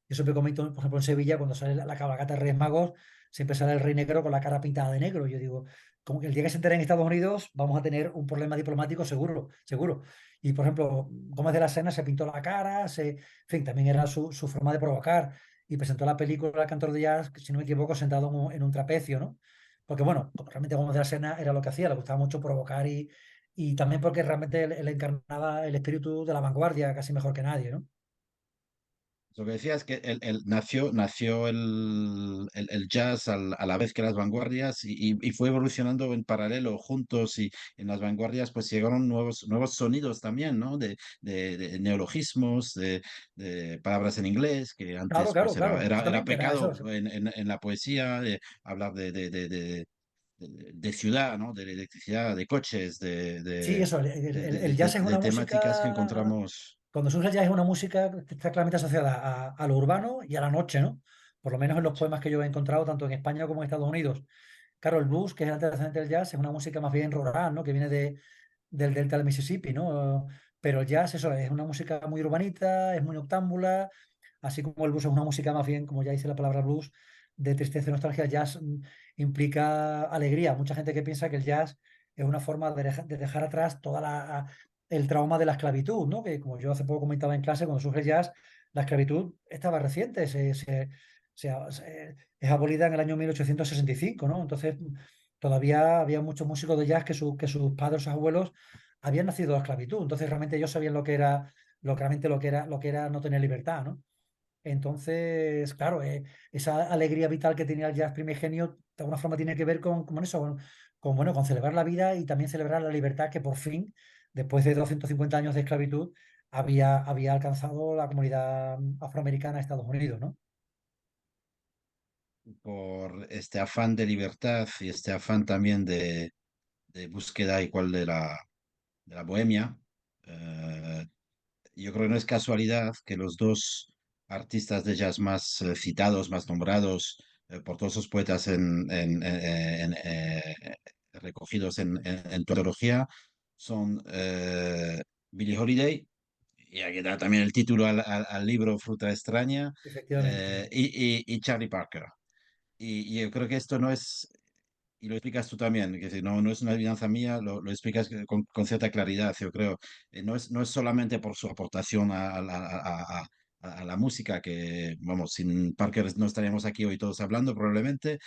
Yo siempre comento, por ejemplo, en Sevilla, cuando sale la cabalgata de Reyes Magos, siempre sale el rey negro con la cara pintada de negro. Yo digo, como que el día que se entere en Estados Unidos vamos a tener un problema diplomático seguro, seguro. Y, por ejemplo, Gómez de la Serna se pintó la cara, en fin, también era su forma de provocar. Y presentó la película El cantor de jazz, si no me equivoco, sentado en un trapecio, ¿no? Porque bueno, realmente Gómez de la Serna era lo que hacía, le gustaba mucho provocar y también porque realmente él encarnaba el espíritu de la vanguardia casi mejor que nadie, ¿no? Lo que decía es que nació el jazz a la vez que las vanguardias y fue evolucionando en paralelo, juntos y en las vanguardias pues llegaron nuevos sonidos también, ¿no? De neologismos, de palabras en inglés, que Claro, antes claro, pues claro, era justamente era eso. pecado en la poesía, hablar de ciudad, ¿no? De electricidad, de coches, Sí, eso, el jazz es de una temáticas que música, encontramos. cuando surge el jazz es una música que está claramente asociada a lo urbano y a la noche, ¿no? Por lo menos en los poemas que yo he encontrado, tanto en España como en Estados Unidos. Claro, el blues, que es el antecedente del jazz, es una música más bien rural, ¿no? Que viene del delta del Mississippi, ¿no? Pero el jazz, eso, es una música muy urbanita, es muy noctámbula, así como el blues es una música más bien, como ya dice la palabra blues, de tristeza y nostalgia, jazz implica alegría. Mucha gente que piensa que el jazz es una forma de dejar atrás toda el trauma de la esclavitud, ¿no? Que como yo hace poco comentaba en clase, cuando surge el jazz, la esclavitud estaba reciente, es abolida en el año 1865, ¿no? Entonces, todavía había muchos músicos de jazz que sus padres o sus abuelos habían nacido de la esclavitud. Entonces, realmente ellos sabían lo que era, lo que era no tener libertad, ¿no? Entonces, claro, esa alegría vital que tenía el jazz primigenio, de alguna forma tiene que ver con eso, bueno, con celebrar la vida y también celebrar la libertad que por fin, después de 250 años de esclavitud, había alcanzado la comunidad afroamericana de Estados Unidos, ¿no? Por este afán de libertad y este afán también de búsqueda igual de la bohemia, eh, yo creo que no es casualidad que los dos artistas de jazz más citados, más nombrados por todos los poetas recogidos en tu antología son Billie Holiday, y aquí da también el título al libro Fruta Extraña, Efectivamente. y Charlie Parker. Y yo creo que esto no es, y lo explicas tú también, que si no, no es una adivinanza mía, lo explicas con cierta claridad, yo creo. No es solamente por su aportación a la música, que, vamos, sin Parker no estaríamos aquí hoy todos hablando probablemente,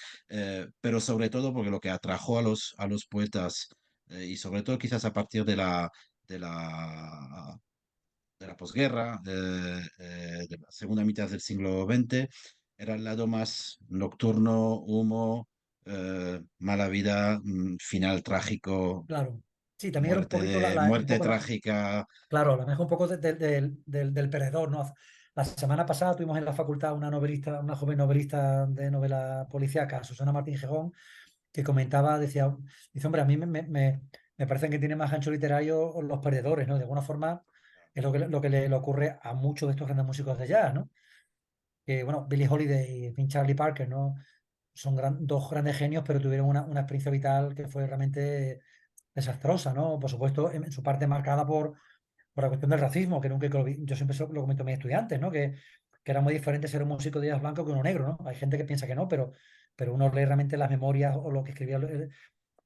pero sobre todo porque lo que atrajo a los poetas, y sobre todo quizás a partir de la, de la posguerra, de la segunda mitad del siglo XX, era el lado más nocturno, humo, mala vida, final trágico, Claro. Sí, también era un muerte, poquito un muerte poco trágica. claro, a lo mejor un poco del perdedor, ¿no? La semana pasada tuvimos en la facultad una novelista, una joven novelista de novela policíaca, Susana Martín Gijón, que comentaba, dice, hombre, a mí me parece que tiene más gancho literario Los Perdedores, ¿no? De alguna forma es lo que le ocurre a muchos de estos grandes músicos de jazz, ¿no? Que, bueno, Billie Holiday y en fin, Charlie Parker, ¿no? Son dos grandes genios, pero tuvieron una experiencia vital que fue realmente desastrosa, ¿no? Por supuesto, en su parte marcada por la cuestión del racismo, que nunca yo siempre lo comento a mis estudiantes, ¿no? Que era muy diferente ser un músico de jazz blanco que uno negro, ¿no? Hay gente que piensa que no, pero uno lee realmente las memorias o lo que escribían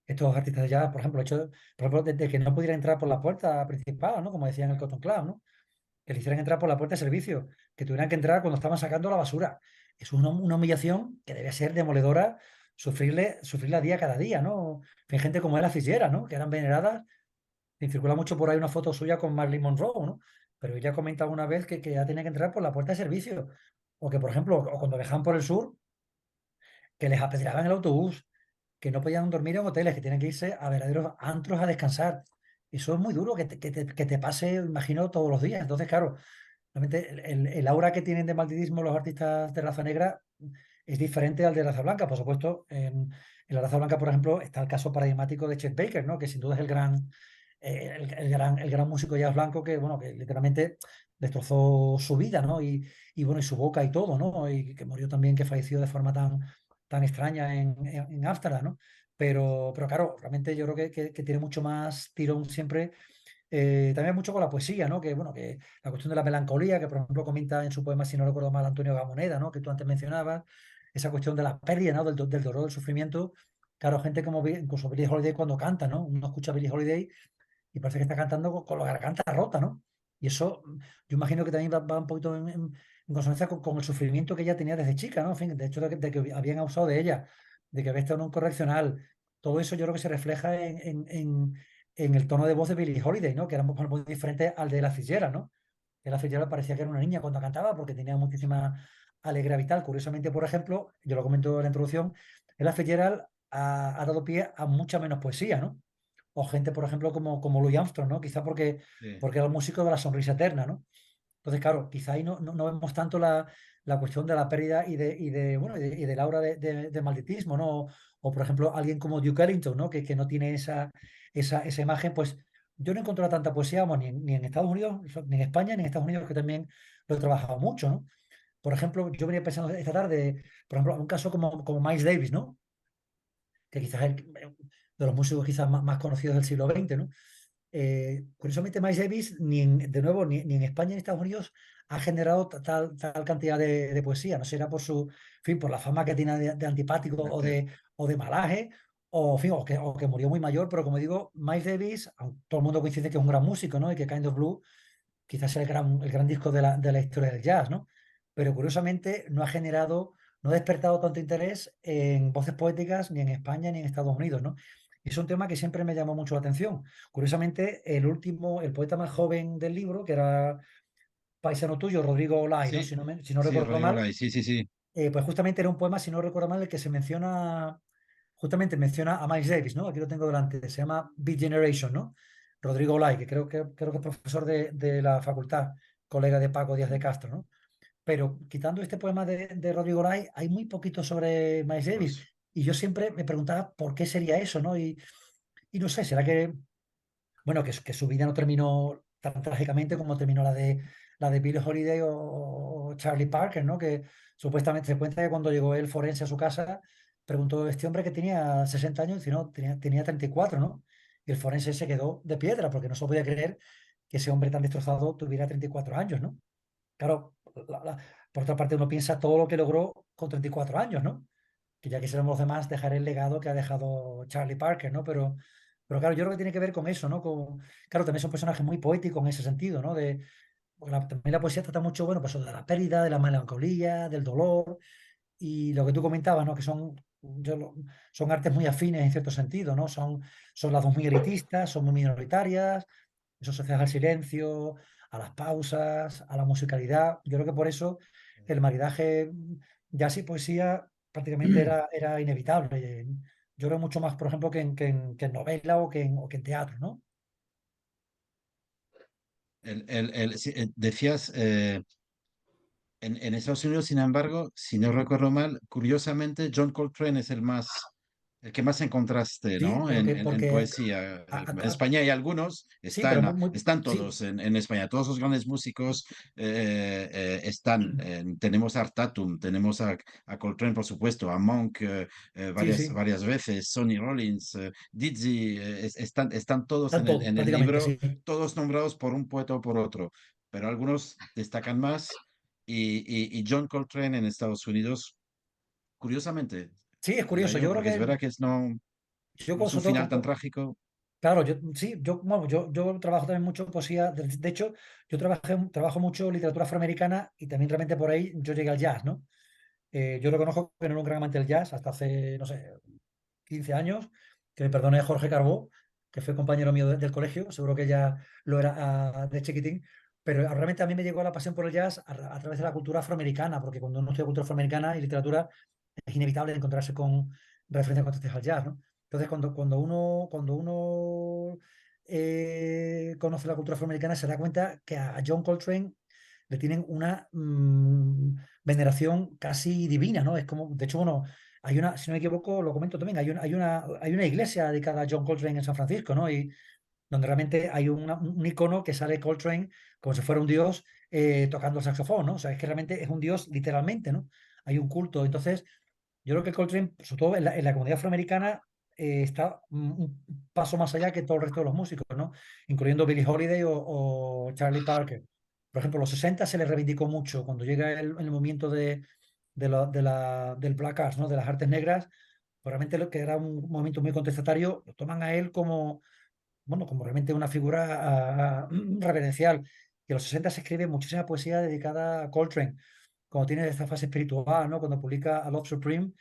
estos artistas de jazz, por ejemplo, el hecho, por ejemplo, de que no pudiera entrar por la puerta principal, ¿no? Como decían en el Cotton Club, ¿no? Que le hicieran entrar por la puerta de servicio, que tuvieran que entrar cuando estaban sacando la basura. Es una humillación que debe ser demoledora sufrirla día cada día, ¿no? Hay gente como Ella Fitzgerald, ¿no? Que eran veneradas y circula mucho por ahí una foto suya con Marilyn Monroe, ¿no? Pero ella comenta una vez que ya tenía que entrar por la puerta de servicio. O que, por ejemplo, o cuando viajan por el sur, que les apedreaban el autobús, que no podían dormir en hoteles, que tienen que irse a verdaderos antros a descansar. Eso es muy duro que te pase, imagino, todos los días. Entonces, claro, realmente el aura que tienen de malditismo los artistas de raza negra es diferente al de raza blanca. Por supuesto, en la raza blanca, por ejemplo, está el caso paradigmático de Chet Baker, ¿no? Que sin duda es el gran músico jazz blanco que, bueno, que literalmente destrozó su vida, ¿no? Bueno, y su boca y todo, ¿no? Y que murió también, que falleció de forma tan extraña en Ámsterdam, ¿no? Pero claro, realmente yo creo que tiene mucho más tirón siempre, también mucho con la poesía, ¿no? Que, bueno, que la cuestión de la melancolía, que por ejemplo comenta en su poema, si no recuerdo mal, Antonio Gamoneda, ¿no? Que tú antes mencionabas, esa cuestión de la pérdida, ¿no? Del dolor, del sufrimiento. Claro, gente como incluso Billie Holiday cuando canta, ¿no? Uno escucha a Billie Holiday y parece que está cantando con la garganta rota, ¿no? Y eso, yo imagino que también va un poquito en consonancia con el sufrimiento que ella tenía desde chica, ¿no? En fin, de hecho, de que habían abusado de ella, de que había estado en un correccional. Todo eso yo creo que se refleja en el tono de voz de Billie Holiday, ¿no? Que era muy diferente al de la Fitzgerald, ¿no? Que la Fitzgerald parecía que era una niña cuando cantaba porque tenía muchísima alegría vital. Curiosamente, por ejemplo, yo lo comento en la introducción, la Fitzgerald ha dado pie a mucha menos poesía, ¿no? O gente, por ejemplo, como Louis Armstrong, ¿no? Quizá Sí. porque era el músico de la sonrisa eterna, ¿no? Entonces, claro, quizá ahí no vemos tanto la cuestión de la pérdida bueno, y del aura de malditismo, ¿no? O, por ejemplo, alguien como Duke Ellington, ¿no? Que no tiene esa imagen, pues yo no he encontrado tanta poesía, vamos, ni en Estados Unidos, ni en España, ni en Estados Unidos, que también lo he trabajado mucho, ¿no? Por ejemplo, yo venía pensando esta tarde, por ejemplo, un caso como Miles Davis, ¿no? Que quizás es de los músicos quizás más conocidos del siglo XX, ¿no? Curiosamente, Miles Davis, de nuevo, ni en España ni en Estados Unidos ha generado tal cantidad de poesía. No sé, era por su, en fin, por la fama que tiene de antipático o de malaje, o, en fin, o que murió muy mayor, pero como digo, Miles Davis, aunque todo el mundo coincide que es un gran músico, ¿no? Y que Kind of Blue quizás sea el gran disco de la historia del jazz, ¿no? Pero curiosamente no ha generado, no ha despertado tanto interés en voces poéticas ni en España ni en Estados Unidos, ¿no? Y es un tema que siempre me llamó mucho la atención. Curiosamente, el poeta más joven del libro, que era paisano tuyo, Rodrigo Olay, ¿no? Sí, Si no sí, recuerdo Rodrigo mal, Lai, sí, sí, sí. pues justamente era un poema, si no recuerdo mal, el que se menciona, justamente menciona a Miles Davis, ¿no? Aquí lo tengo delante, se llama Beat Generation, ¿no? Rodrigo Olay, que creo que es profesor de la facultad, colega de Paco Díaz de Castro, ¿no? Pero quitando este poema de Rodrigo Olay, hay muy poquito sobre Miles Davis. Pues, Y yo siempre me preguntaba por qué sería eso, ¿no? Y no sé, será que bueno, que su vida no terminó tan trágicamente como terminó la de Billie Holiday o Charlie Parker, ¿no? Que supuestamente se cuenta que cuando llegó el forense a su casa, preguntó este hombre que tenía 60 años, y dice, no, tenía 34, ¿no? Y el forense se quedó de piedra porque no se podía creer que ese hombre tan destrozado tuviera 34 años, ¿no? Claro, por otra parte uno piensa todo lo que logró con 34 años, ¿no? Que ya quisiéramos los demás dejar el legado que ha dejado Charlie Parker, ¿no? Pero claro, yo creo que tiene que ver con eso, ¿no? Claro, también son personajes muy poéticos en ese sentido, ¿no? Porque también la poesía trata mucho, bueno, pues de la pérdida, de la melancolía, del dolor, y lo que tú comentabas, ¿no? Que son artes muy afines en cierto sentido, ¿no? Son las dos muy elitistas, son muy minoritarias, eso asociadas al silencio, a las pausas, a la musicalidad. Yo creo que por eso el maridaje jazz y poesía prácticamente era inevitable. Yo creo mucho más, por ejemplo, que en novela o que en teatro, ¿no? Sí, decías, en Estados Unidos, sin embargo, si no recuerdo mal, curiosamente, John Coltrane es el que más encontraste, Sí, ¿no? En porque poesía. a- En a- a- España hay algunos, sí, pero están sí, todos en España, todos los grandes músicos están. Tenemos a Artatum, tenemos a Coltrane, por supuesto, a Monk sí, sí, varias veces, Sonny Rollins, Dizzy, están todos están todos, en el prácticamente, libro, sí. todos nombrados por un poeta o por otro, pero algunos destacan más. Y John Coltrane en Estados Unidos, curiosamente, Sí, es digo curioso. yo, Yo creo porque es que verdad que yo, no es un sobre todo, final tan trágico. claro, sí, bueno, yo trabajo también mucho poesía. De hecho, trabajo mucho literatura afroamericana y también realmente por ahí yo llegué al jazz, ¿no? Yo reconozco que no era un gran amante del jazz hasta hace, no sé, 15 años, que me perdone Jorge Carbó, que fue compañero mío del colegio, seguro que ya lo era de chiquitín, pero realmente a mí me llegó la pasión por el jazz a través de la cultura afroamericana, porque cuando uno estudia cultura afroamericana y literatura es inevitable encontrarse con referencias constantes al jazz, ¿no? Entonces, cuando uno conoce la cultura afroamericana, se da cuenta que a John Coltrane le tienen una veneración casi divina, ¿no? Es como, de hecho, bueno, hay una, si no me equivoco, lo comento también, hay una iglesia dedicada a John Coltrane en San Francisco, ¿no? Y donde realmente hay un icono que sale Coltrane como si fuera un dios tocando el saxofón, ¿no? O sea, es que realmente es un dios literalmente, ¿no? Hay un culto. Entonces, yo creo que Coltrane, sobre todo en la comunidad afroamericana, está un paso más allá que todo el resto de los músicos, ¿no? Incluyendo Billie Holiday o Charlie Parker. Por ejemplo, los 60 se le reivindicó mucho cuando llega el movimiento del Black Arts, ¿no? De las artes negras, pues realmente lo que era un movimiento muy contestatario, lo toman a él como, bueno, como realmente una figura reverencial. Y en los 60 se escribe muchísima poesía dedicada a Coltrane, cuando tiene esta fase espiritual, ¿no? Cuando publica A Love Supreme,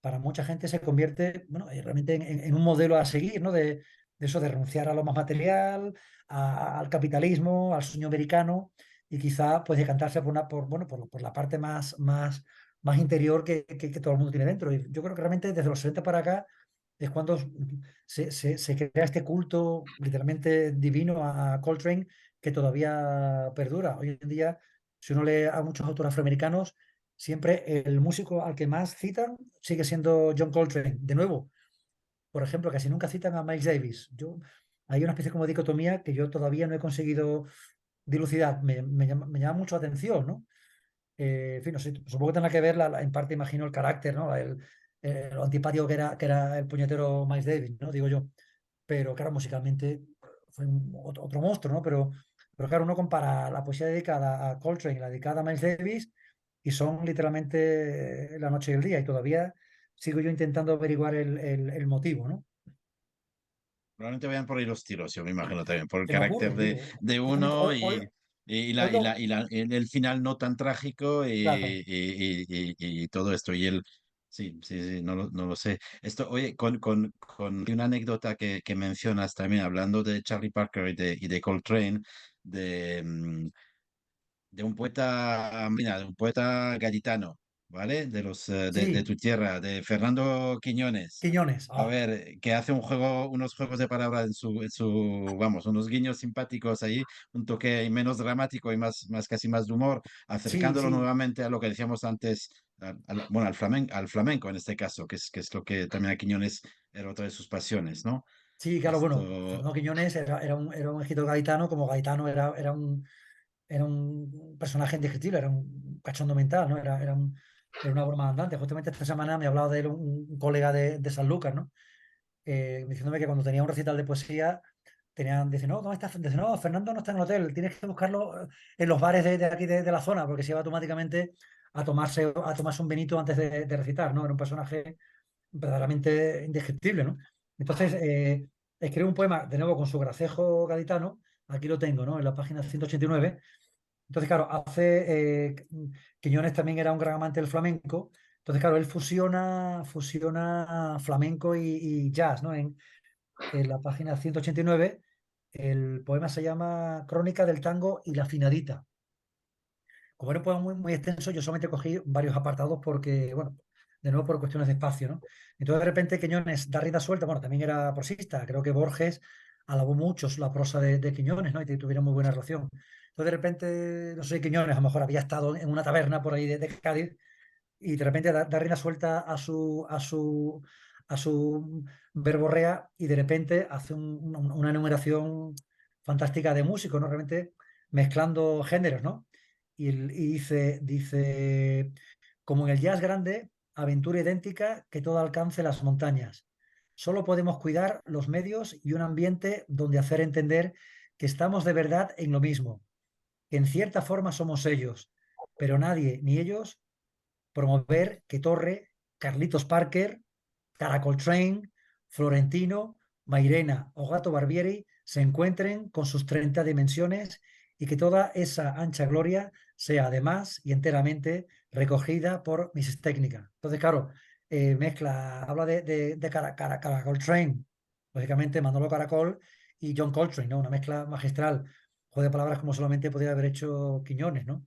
para mucha gente se convierte, bueno, realmente en un modelo a seguir, ¿no? De eso de renunciar a lo más material, al capitalismo, al sueño americano, y quizá pues decantarse por la parte más interior que todo el mundo tiene dentro. Y yo creo que realmente desde los 60 para acá es cuando se crea este culto literalmente divino a Coltrane que todavía perdura. Hoy en día, si uno lee a muchos autores afroamericanos, siempre el músico al que más citan sigue siendo John Coltrane. De nuevo, por ejemplo, casi nunca citan a Miles Davis. Hay una especie como de dicotomía que yo todavía no he conseguido dilucidar. Me llama mucho la atención, ¿no? En fin, no sé, supongo que tendrá que ver, en parte, imagino, el carácter, ¿no? Lo antipático que era el puñetero Miles Davis, ¿no? Digo yo. Pero claro, musicalmente fue otro monstruo, ¿no? Pero Pero claro, uno compara la poesía dedicada a Coltrane y la dedicada a Miles Davis y son literalmente la noche y el día. Y todavía sigo yo intentando averiguar el motivo, ¿no? Probablemente vayan por ahí los tiros, yo me imagino también, por el Se me carácter ocurre, digo, de justamente uno y hoy lo, el final no tan trágico claro, y todo esto. Y él, sí, sí, sí, no lo sé. Esto, oye, con una anécdota que mencionas también, hablando de Charlie Parker y de Coltrane, de, de un poeta, mira, de un poeta gaditano, ¿vale? De sí, tu tierra, de Fernando Quiñones. Quiñones, A ver, que hace unos juegos de palabras vamos, unos guiños simpáticos ahí, un toque ahí menos dramático y casi más de humor, sí, acercándolo sí, nuevamente a lo que decíamos antes, bueno, al flamenco en este caso, que es lo que también a Quiñones era otra de sus pasiones, ¿no? sí, claro, bueno, Esto, Fernando Quiñones era un ejito gaditano, como gaditano era un personaje indescriptible, era un cachondo mental, ¿no? Era una broma andante. Justamente esta semana me ha hablado de él un colega de Sanlúcar, ¿no? Diciéndome que cuando tenía un recital de poesía, dice, no, ¿dónde está? Dice, no, Fernando no está en el hotel, tienes que buscarlo en los bares de aquí de la zona, porque se iba automáticamente a tomarse un vinito antes de recitar, ¿no? Era un personaje verdaderamente indescriptible, ¿no? Entonces, escribe un poema, de nuevo, con su gracejo gaditano, aquí lo tengo, ¿no? En la página 189. Entonces, claro, Quiñones también era un gran amante del flamenco. Entonces, claro, él fusiona flamenco y jazz, ¿no? En la página 189, el poema se llama Crónica del tango y la finadita. Como era un poema muy, muy extenso, yo solamente cogí varios apartados porque, bueno, de nuevo por cuestiones de espacio, ¿no? Entonces, de repente, Quiñones da rienda suelta, bueno, también era prosista, creo que Borges alabó mucho la prosa de Quiñones, ¿no? Y tuvieron muy buena relación. Entonces, de repente, no sé, Quiñones a lo mejor había estado en una taberna por ahí de Cádiz y de repente da rienda suelta a su verborrea y de repente hace una enumeración fantástica de músicos, ¿no? Realmente mezclando géneros, ¿no? Y dice, como en el jazz grande, aventura idéntica que todo alcance las montañas. Solo podemos cuidar los medios y un ambiente donde hacer entender que estamos de verdad en lo mismo, que en cierta forma somos ellos, pero nadie ni ellos promover que Torre, Carlitos Parker, Caracol Train, Florentino, Mairena o Gato Barbieri se encuentren con sus 30 dimensiones y que toda esa ancha gloria sea además y enteramente recogida por Mrs. Técnica. Entonces, claro, habla de Caracol Train, lógicamente Manolo Caracol y John Coltrane, ¿no? Una mezcla magistral, juego de palabras como solamente podría haber hecho Quiñones, ¿no?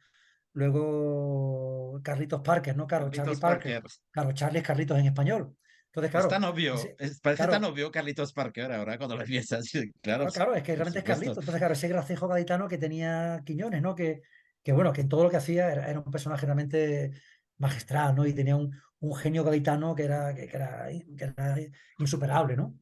Luego Carlitos Parker, ¿no? Claro, Charlie Carlitos Parker. Parker. Claro, Charlie es Carlitos en español. Entonces, Es claro, tan obvio, parece tan claro, obvio Carlitos Parker ahora cuando lo piensas. Sí, claro, claro, claro, es que por realmente es supuesto. Carlitos. Entonces, claro, ese gracejo gaditano que tenía Quiñones, ¿no? Que bueno, que en todo lo que hacía era un personaje realmente magistral, ¿no? Y tenía un genio gaditano que era insuperable, ¿no?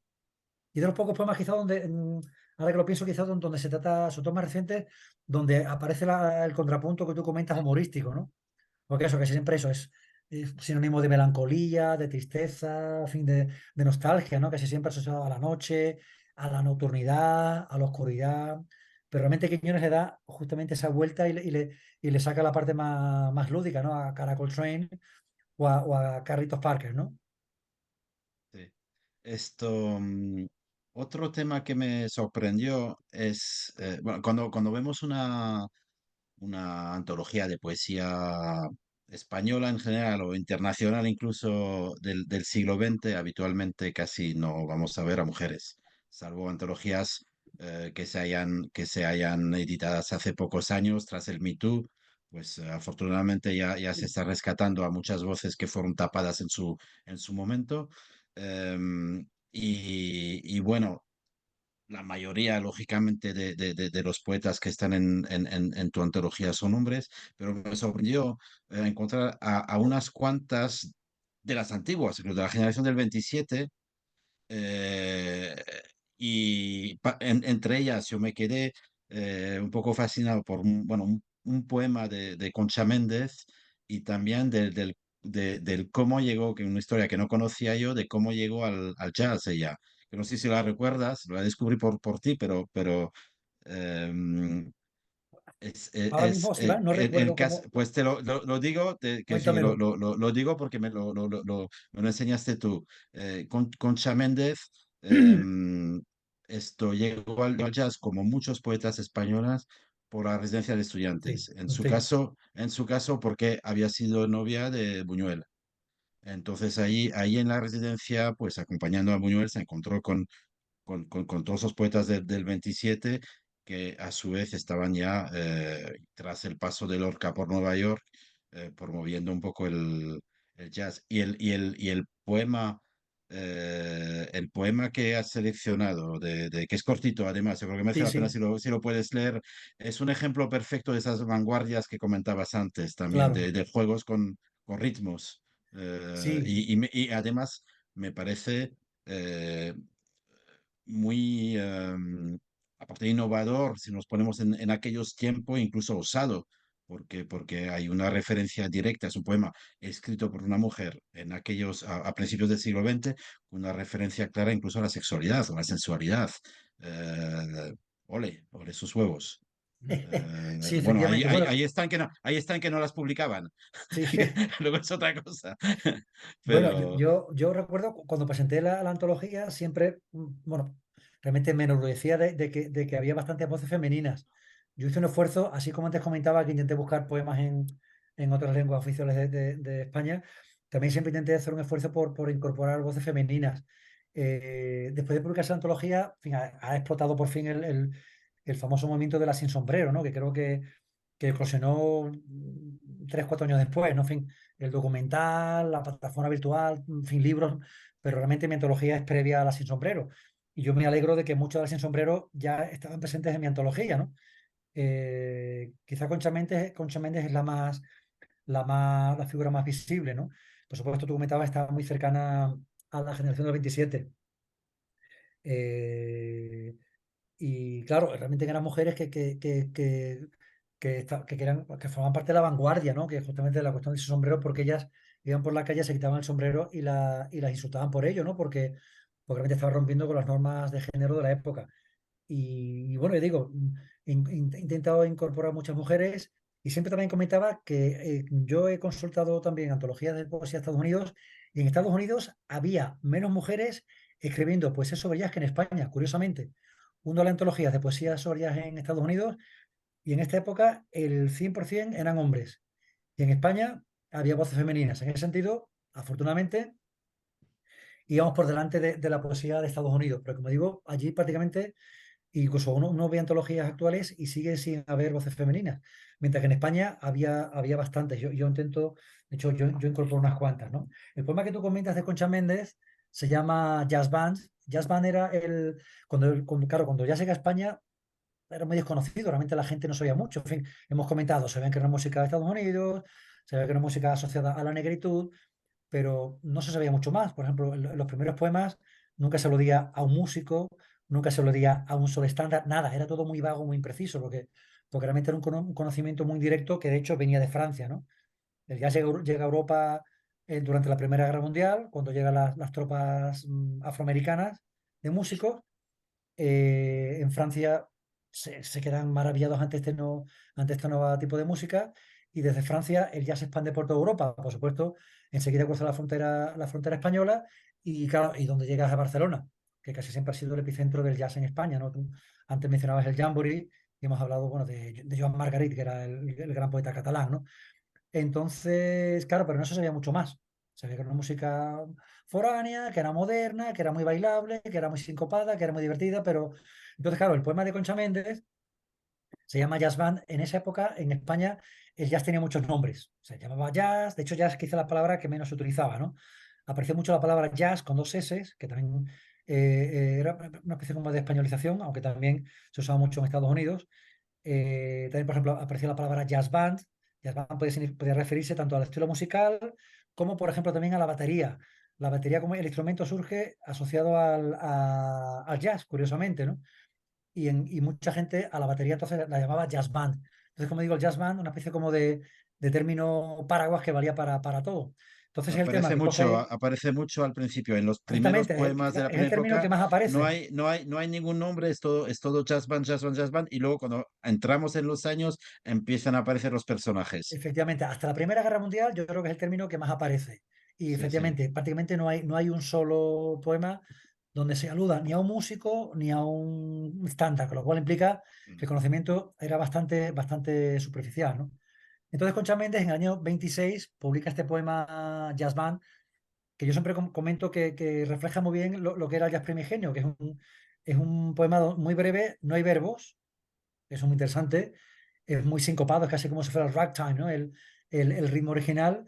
Y de los pocos poemas quizás ahora que lo pienso, quizás donde se trata, sobre todo más recientes, donde aparece el contrapunto que tú comentas humorístico, ¿no? Porque eso, que siempre eso es sinónimo de melancolía, de tristeza, en fin, de nostalgia, ¿no? Que siempre asociado a la noche, a la nocturnidad, a la oscuridad. Pero realmente Quiñones le da justamente esa vuelta y le saca la parte más lúdica, ¿no? A Caracol Train o a Carlitos Parker, ¿no? Sí. Esto, otro tema que me sorprendió es, bueno, cuando vemos una antología de poesía española en general o internacional incluso del siglo XX, habitualmente casi no vamos a ver a mujeres, salvo antologías que se hayan editadas hace pocos años tras el Me Too. Pues afortunadamente ya se está rescatando a muchas voces que fueron tapadas en su momento. Y bueno, la mayoría, lógicamente, de los poetas que están en tu antología son hombres, pero me sorprendió encontrar a unas cuantas de las antiguas, incluso de la generación del 27, eh, entre ellas yo me quedé un poco fascinado por bueno, un poema de Concha Méndez y también del cómo llegó, que una historia que no conocía yo, de cómo llegó al jazz ella. Que no sé si la recuerdas, la descubrí por ti, pero Ahora mismo, si va, no recuerdo cómo. Pues te lo digo, que sí, Cuéntamelo. lo digo porque me lo enseñaste tú. Concha Méndez, esto llegó al jazz como muchos poetas españolas por la residencia de Sí, estudiantes. sí, En su caso porque había sido novia de Buñuel. Entonces ahí en la residencia, pues acompañando a Buñuel, se encontró con todos esos poetas del 27 que a su vez estaban ya tras el paso de Lorca por Nueva York, promoviendo un poco el jazz. Y el poema que has seleccionado, que es cortito además, yo creo que merece sí, la pena sí, si lo puedes leer, es un ejemplo perfecto de esas vanguardias que comentabas antes también, claro, de juegos con ritmos. sí, Y además me parece muy, aparte de innovador, si nos ponemos en aquellos tiempos, incluso osado, porque hay una referencia directa, es un poema escrito por una mujer en a principios del siglo XX, una referencia clara incluso a la sexualidad, o la sensualidad. Eh, ole sus huevos. sí, Bueno, efectivamente. Bueno, ahí están que no las publicaban. sí. Luego es otra cosa. Bueno, Pero yo recuerdo cuando presenté la antología, siempre, bueno, realmente me enorgullecía de que había bastantes voces femeninas. Yo hice un esfuerzo, así como antes comentaba que intenté buscar poemas en otras lenguas oficiales de España, también siempre intenté hacer un esfuerzo por incorporar voces femeninas. Después de publicarse la antología, en fin, ha explotado por fin el famoso movimiento de la sin sombrero, ¿no? Que creo que eclosionó 3, 4 años después, ¿no? En fin, el documental, la plataforma virtual, en fin, libros, pero realmente mi antología es previa a la Sin Sombrero. Y yo me alegro de que muchos de las Sin Sombrero ya estaban presentes en mi antología, ¿no? Quizá Concha Méndez es la figura más visible, ¿no? Por supuesto, tú comentabas, está muy cercana a la generación del 27. Eh, y claro, realmente eran mujeres que formaban parte de la vanguardia, ¿no? Que justamente la cuestión de su sombrero, porque ellas iban por la calle, se quitaban el sombrero y las insultaban por ello, ¿no? Porque realmente estaban rompiendo con las normas de género de la época. Y bueno, yo digo, he intentado incorporar muchas mujeres y siempre también comentaba que yo he consultado también antologías de poesía de Estados Unidos y en Estados Unidos había menos mujeres escribiendo poesía sobre jazz que en España, curiosamente. Uno de las antologías de poesía sobre jazz en Estados Unidos y en esta época el 100% eran hombres. Y en España había voces femeninas. En ese sentido, afortunadamente, íbamos por delante de la poesía de Estados Unidos. Pero como digo, allí prácticamente incluso uno ve antologías actuales y sigue sin haber voces femeninas, mientras que en España había bastantes. Yo intento, de hecho, yo incorporo unas cuantas, ¿no? El poema que tú comentas de Concha Méndez se llama Jazz Band. Jazz Band era claro, cuando ya llega a España era muy desconocido, realmente la gente no sabía mucho. En fin, hemos comentado, se ven que era música de Estados Unidos, se ve que era música asociada a la negritud, pero no se sabía mucho más. Por ejemplo, en los primeros poemas nunca se lo diía a un músico, nunca se lo diía a un solo estándar, nada, era todo muy vago, muy impreciso, porque realmente era un conocimiento muy directo que de hecho venía de Francia, ¿no? El jazz llega a Europa durante la Primera Guerra Mundial, cuando llegan las tropas afroamericanas de músicos. En Francia se quedan maravillados ante este nuevo tipo de música y desde Francia el jazz se expande por toda Europa. Por supuesto, enseguida cruza la frontera española y, claro, y donde llegas a Barcelona, que casi siempre ha sido el epicentro del jazz en España, ¿no? Tú antes mencionabas el Jamboree y hemos hablado, bueno, de Joan Margarit, que era el gran poeta catalán, ¿no? Entonces, claro, pero no se sabía mucho más. Sabía que era una música foránea, que era moderna, que era muy bailable, que era muy sincopada, que era muy divertida, pero entonces, claro, el poema de Concha Méndez se llama Jazz Band. En esa época, en España, el jazz tenía muchos nombres. Se llamaba jazz, de hecho, jazz quizá la palabra que menos se utilizaba, ¿no? Apareció mucho la palabra jazz con 2 S, que también era una especie como de españolización, aunque también se usaba mucho en Estados Unidos. También, por ejemplo, apareció la palabra jazz band. Jazz band podía referirse tanto al estilo musical como, por ejemplo, también a la batería. La batería como el instrumento surge asociado al jazz, curiosamente, ¿no? Y mucha gente a la batería entonces la llamaba jazz band. Entonces, como digo, el jazz band, una especie como de término paraguas que valía para todo. Entonces es el tema que coge Aparece mucho al principio. En los primeros exactamente, poemas de la es el primera término que época más aparece. no hay ningún nombre, es todo jazz band, jazz band, jazz band, y luego cuando entramos en los años empiezan a aparecer los personajes. Efectivamente, hasta la Primera Guerra Mundial yo creo que es el término que más aparece. Y Sí, sí. efectivamente, prácticamente no hay un solo poema donde se aluda ni a un músico ni a un estándar, con lo cual implica que el conocimiento era bastante superficial, ¿no? Entonces Concha Méndez en el año 26 publica este poema Jazz Band, que yo siempre comento que refleja muy bien lo que era el jazz primigenio, que es un poema muy breve, no hay verbos, eso es muy interesante, es muy sincopado, es casi como si fuera el ragtime, ¿no? El ritmo original.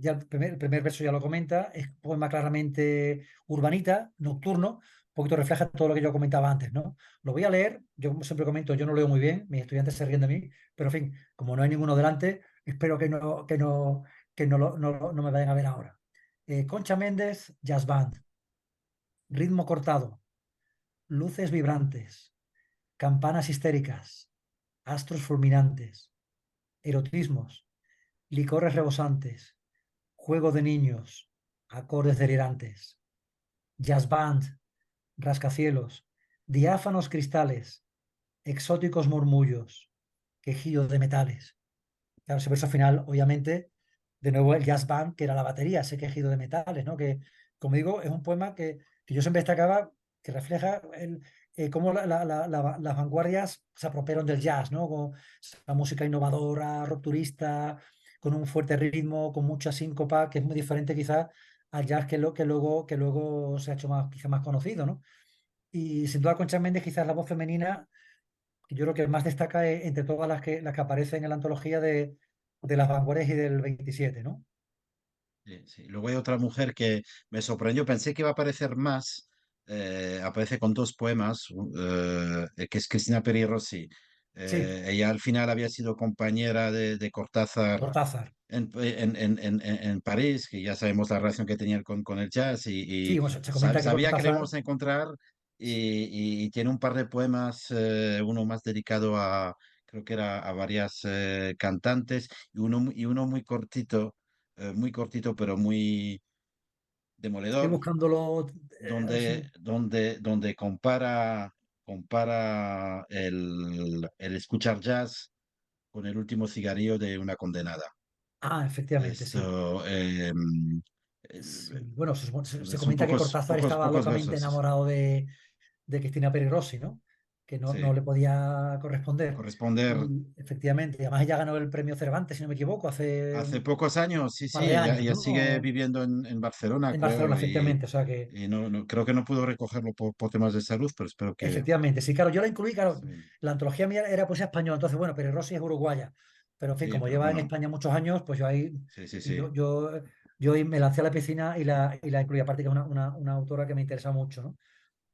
Ya el primer verso ya lo comenta, es poema claramente urbanita, nocturno, un poquito refleja todo lo que yo comentaba antes, ¿no? Lo voy a leer, yo como siempre comento, yo no leo muy bien, mis estudiantes se ríen de mí, pero en fin, como no hay ninguno delante, espero que no me vayan a ver ahora. Concha Méndez, Jazz Band, ritmo cortado, luces vibrantes, campanas histéricas, astros fulminantes, erotismos, licores rebosantes, juego de niños, acordes delirantes, jazz band, rascacielos, diáfanos cristales, exóticos murmullos, quejidos de metales. Claro, ese verso final, obviamente, de nuevo el jazz band, que era la batería, ese quejido de metales, ¿no? Que, como digo, es un poema que yo siempre destacaba, que refleja cómo las vanguardias se apropiaron del jazz, ¿no? Con esa música innovadora, rupturista, con un fuerte ritmo, con mucha síncopa, que es muy diferente quizás al jazz que luego se ha hecho quizá más conocido, ¿no? Y sin duda Concha Méndez, quizás la voz femenina que yo creo que más destaca entre todas las que aparecen en la antología de las vanguardias y del 27, ¿no? Sí, sí. Luego hay otra mujer que me sorprendió, pensé que iba a aparecer más. Aparece con dos poemas, que es Cristina Peri Rossi. Sí, Ella al final había sido compañera de Cortázar Cortázar. en París, que ya sabemos la relación que tenía con el jazz, y Sí, bueno, se comenta que sabía que le Cortázar, íbamos a encontrar, y tiene un par de poemas, uno más dedicado creo que era a varias cantantes, y uno muy cortito, pero muy estoy demoledor, buscándolo, a ver donde, donde compara el escuchar jazz con el último cigarrillo de una condenada. efectivamente, sí. Esto, Sí, bueno, se son comenta que pocos, Cortázar pocos, estaba pocos locamente versos, sí, sí. enamorado de Cristina Peri Rossi, ¿no? Que no Sí. le podía corresponder. Corresponder Y efectivamente, además ella ganó el premio Cervantes, si no me equivoco, hace hace un pocos años, sí, par de sí, ya, años, ya ¿no? sigue viviendo en Barcelona, En Barcelona, creo, y, efectivamente. O sea que y creo que no pudo recogerlo por temas de salud, pero espero que... efectivamente, sí, claro, yo la incluí, claro, Sí, la antología mía era poesía española, entonces, bueno, pero Rossi es uruguaya, pero en fin, sí, como pero lleva en bueno, España muchos años, pues yo ahí, sí, sí, y sí, yo ahí me lancé a la piscina y la incluí, aparte que es una autora que me interesa mucho, ¿no?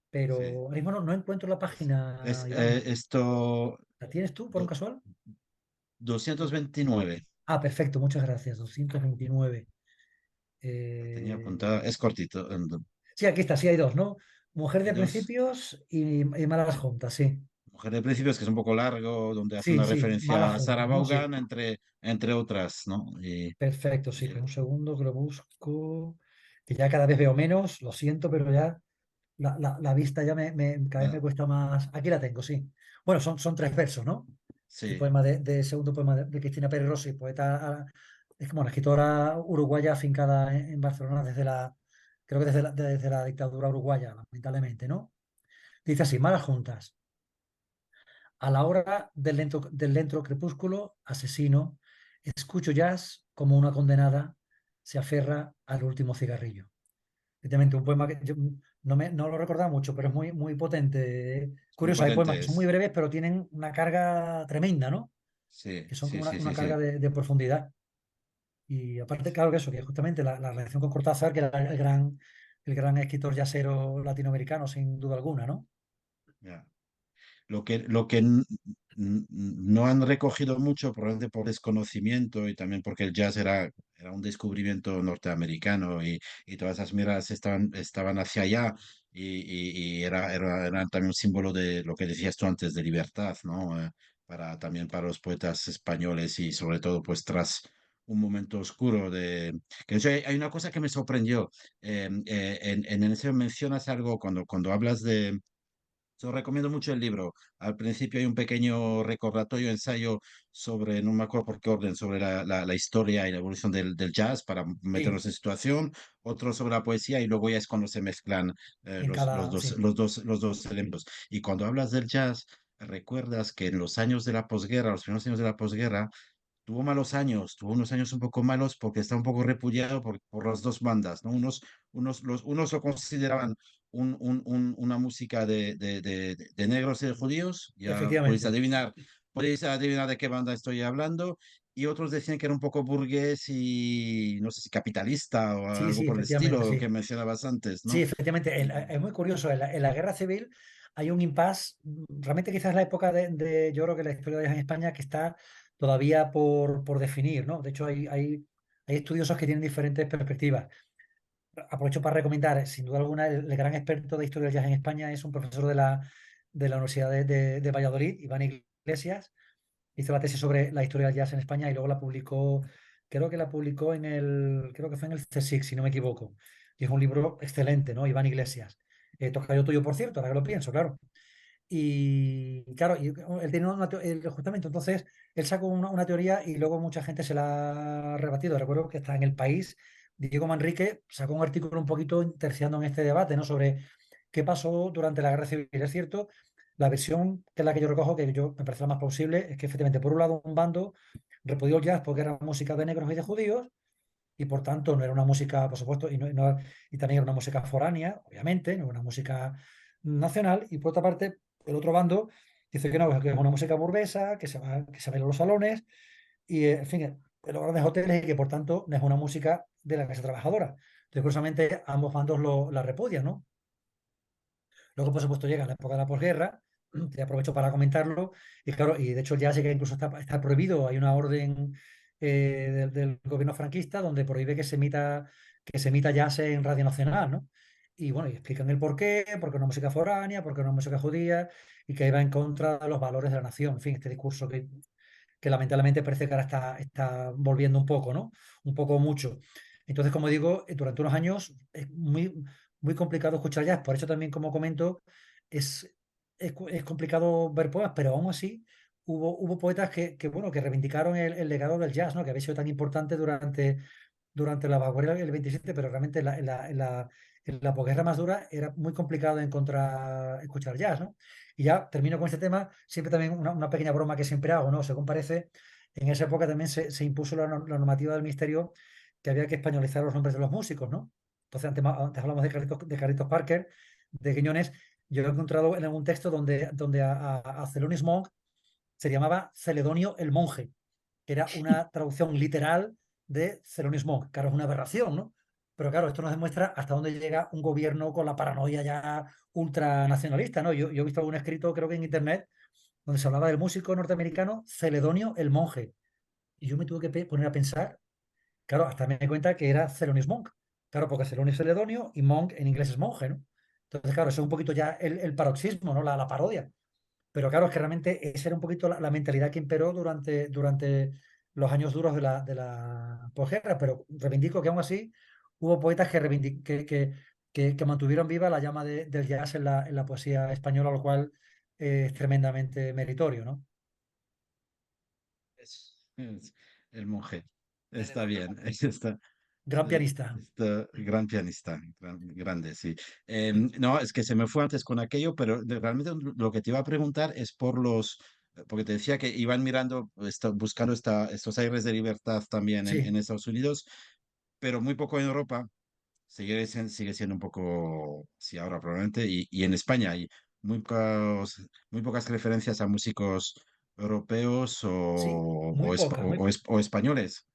Pero sí. ahora mismo no encuentro la página, Iván. Esto, ¿La tienes tú, por un do- casual? 229, Perfecto, muchas gracias, 229. la tenía Eh, apuntada, es cortito. sí, aquí está, sí hay dos, ¿no? Mujer Hay de dos. principios y malas juntas, sí. Mujer de Principios, que es un poco largo, donde hace Sí, una sí, malas referencia a Sarah juntas, ¿no? Sí. Vaughan, entre otras, ¿no? Perfecto, sí, Y, pues un segundo que lo busco, que ya cada vez veo menos, lo siento, pero ya la vista ya cada vez me ah, cuesta más. Aquí la tengo, sí. Bueno, son tres versos, ¿no? El sí, poema segundo poema de Cristina Pérez Rossi, poeta, es como una escritora uruguaya afincada en Barcelona creo que desde la dictadura uruguaya, lamentablemente, ¿no? Dice así, malas juntas. A la hora del lento crepúsculo, asesino, escucho jazz como una condenada se aferra al último cigarrillo. Efectivamente, un poema que yo no lo recordaba mucho, pero es muy, muy potente. es muy Curioso, hay poemas potente, que son muy breves, pero tienen una carga tremenda, ¿no? sí, Que son como sí, una, sí, una sí, carga sí, de profundidad. Y aparte, claro que eso, que justamente la relación con Cortázar, que era el gran escritor yacero latinoamericano, sin duda alguna, ¿no? ya. Lo que no han recogido mucho, probablemente por desconocimiento, y también porque el jazz era un descubrimiento norteamericano, y todas esas miradas estaban hacia allá, y era también un símbolo de lo que decías tú antes, de libertad, ¿no? También para los poetas españoles, y sobre todo pues tras un momento oscuro que de hecho hay una cosa que me sorprendió. En ese mencionas algo cuando hablas de... Yo recomiendo mucho el libro. Al principio hay un pequeño recordatorio, ensayo sobre, no me acuerdo por qué orden, sobre la historia y la evolución del jazz para Sí, meternos en situación. Otro sobre la poesía y luego ya es cuando se mezclan en cada, sí, los dos elementos. Y cuando hablas del jazz, recuerdas que en los años de la posguerra, los primeros años de la posguerra, tuvo malos años, tuvo unos años un poco malos porque está un poco repudiado por las dos bandas, ¿no? Unos lo consideraban una música de negros y de judíos, ya efectivamente. podéis adivinar de qué banda estoy hablando, y otros decían que era un poco burgués y no sé si capitalista o Sí, algo sí, por el efectivamente, estilo que sí. mencionabas antes, Sí, ¿no? efectivamente, Y, es muy curioso. En la guerra civil hay un impasse. Realmente quizás la época yo creo que la historia de en España que está todavía por definir, ¿no? De hecho, hay estudiosos que tienen diferentes perspectivas. Aprovecho para recomendar, sin duda alguna, el gran experto de historia del jazz en España es un profesor de la Universidad de Valladolid, Iván Iglesias. Hizo la tesis sobre la historia del jazz en España y luego creo que la publicó creo que fue en el CSIC, si no me equivoco. Y es un libro excelente, ¿no? Iván Iglesias. Tocayo tuyo, por cierto, ahora que lo pienso, claro. Y claro, él tenía justamente, entonces, él sacó una teoría y luego mucha gente se la ha rebatido. Recuerdo que está en El País, Diego Manrique sacó un artículo un poquito terciando en este debate, ¿no? Sobre qué pasó durante la Guerra Civil. Es cierto, la versión que es la que yo recojo, que yo me parece la más plausible, es que efectivamente, por un lado, un bando repudió el jazz porque era música de negros y de judíos, y por tanto no era una música, por supuesto, y también era una música foránea, obviamente, no era una música nacional, y por otra parte, el otro bando dice que no, que es una música burguesa, que se baila en los salones, y en fin, en los grandes hoteles, y que por tanto no es una música de la clase trabajadora. Entonces, curiosamente, ambos bandos la repudian, ¿no? Luego, por supuesto, llega la época de la posguerra, que aprovecho para comentarlo, y claro, y de hecho ya sé que incluso está prohibido, hay una orden del gobierno franquista donde prohíbe que se emita jazz en Radio Nacional, ¿no? Y bueno, y explican el por qué, porque es una música foránea, porque es una música judía, y que va en contra de los valores de la nación. En fin, este discurso que lamentablemente parece que ahora está volviendo un poco, ¿no? Un poco mucho. Entonces, como digo, durante unos años es muy complicado escuchar jazz. Por eso también, como comento, es, es complicado ver poemas, pero aún así hubo poetas bueno, que reivindicaron el legado del jazz, ¿no? Que había sido tan importante durante la vanguardia del 27, pero realmente en la posguerra más dura era muy complicado encontrar, escuchar jazz, ¿no? Y ya termino con este tema, siempre también una pequeña broma que siempre hago, ¿no? Según parece, en esa época también se impuso la normativa del ministerio que había que españolizar los nombres de los músicos, ¿no? Entonces, antes hablamos de Carlitos Parker, de Quiñones. Yo he encontrado en algún texto donde a Thelonious Monk se llamaba Celedonio el monje, que era una traducción literal de Thelonious Monk. Claro, es una aberración, ¿no? Pero claro, esto nos demuestra hasta dónde llega un gobierno con la paranoia ya ultranacionalista, ¿no? Yo he visto algún escrito, creo que en internet, donde se hablaba del músico norteamericano Celedonio el monje. Y yo me tuve que poner a pensar, claro, hasta me di cuenta que era Thelonious Monk. Claro, porque Thelonious es Celedonio y Monk en inglés es monje, ¿no? Entonces, claro, eso es un poquito ya el paroxismo, ¿no? La parodia. Pero claro, es que realmente esa era un poquito la mentalidad que imperó durante los años duros de la posguerra. Pero reivindico que aún así hubo poetas que mantuvieron viva la llama del jazz en la poesía española, lo cual es tremendamente meritorio, ¿no? es el monje. Está bien, está, Gran pianista. gran pianista, grande, sí. No, es que se me fue antes con aquello, pero realmente lo que te iba a preguntar es porque te decía que iban mirando, buscando estos aires de libertad también en Sí, Estados Unidos, pero muy poco en Europa. Sigue siendo un poco, sí, ahora probablemente, y en España hay muy pocas referencias a músicos europeos sí, muy pocas, muy pocas. o españoles.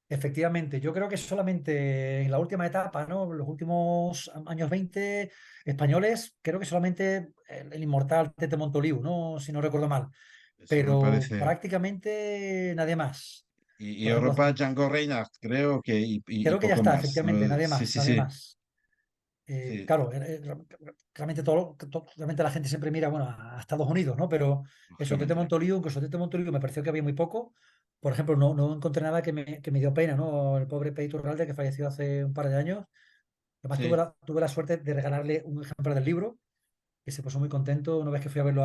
Efectivamente, yo creo que solamente en la última etapa, ¿no? Los últimos años 20 españoles, creo que solamente el inmortal Tete Montoliu, ¿no? Si no recuerdo mal, Eso me pero parece. prácticamente nadie más. Y Por ejemplo, Europa, Django Reinhardt, creo que, y creo que ya poco está, más. efectivamente, nadie Sí, más, sí, nadie sí. más. Sí, Claro, realmente, realmente la gente siempre mira, bueno, a Estados Unidos, ¿no? Pero el Sotet de lógicamente. Montoliu, que el Sotet de Montoliu me pareció que había muy poco. Por ejemplo, no encontré nada que me dio pena, ¿no? El pobre Peito Urralde, que falleció hace un par de años. Además, Sí, tuve la suerte de regalarle un ejemplar del libro, que se puso muy contento una vez que fui a verlo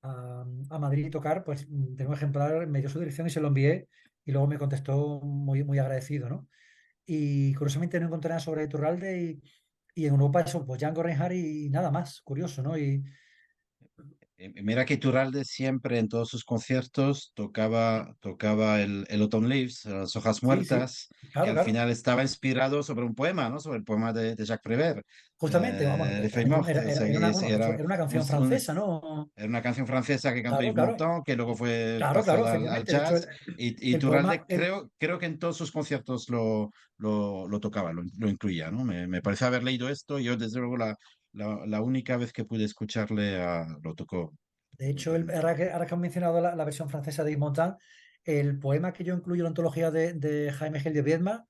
a Madrid tocar, pues tengo un ejemplar, me dio su dirección y se lo envié y luego me contestó muy agradecido, ¿no? Y curiosamente no encontré nada sobre Iturralde y en Europa eso, pues Django Reinhardt y nada más, curioso, ¿no? Y Mira que Iturralde siempre en todos sus conciertos tocaba el Autumn Leaves, las hojas sí, muertas, que claro, al claro. final estaba inspirado sobre un poema, ¿no? Sobre el poema de Jacques Prévert, Justamente, vamos, de Feuillemort. O sea, que era una un, canción un francesa, ¿no? era una canción francesa que cantó Claro, Yves claro, Montand, que luego fue claro, pasada al efectivamente. De hecho, jazz, y el poema, Iturralde creo que en todos sus conciertos lo tocaba, lo incluía, ¿no? Me parece haber leído esto, y yo desde luego la única vez que pude escucharle lo tocó. de hecho, Lógicamente. ahora que han mencionado la versión francesa de Yves Montand, el poema que yo incluyo en la antología de Jaime Gil de Biedma,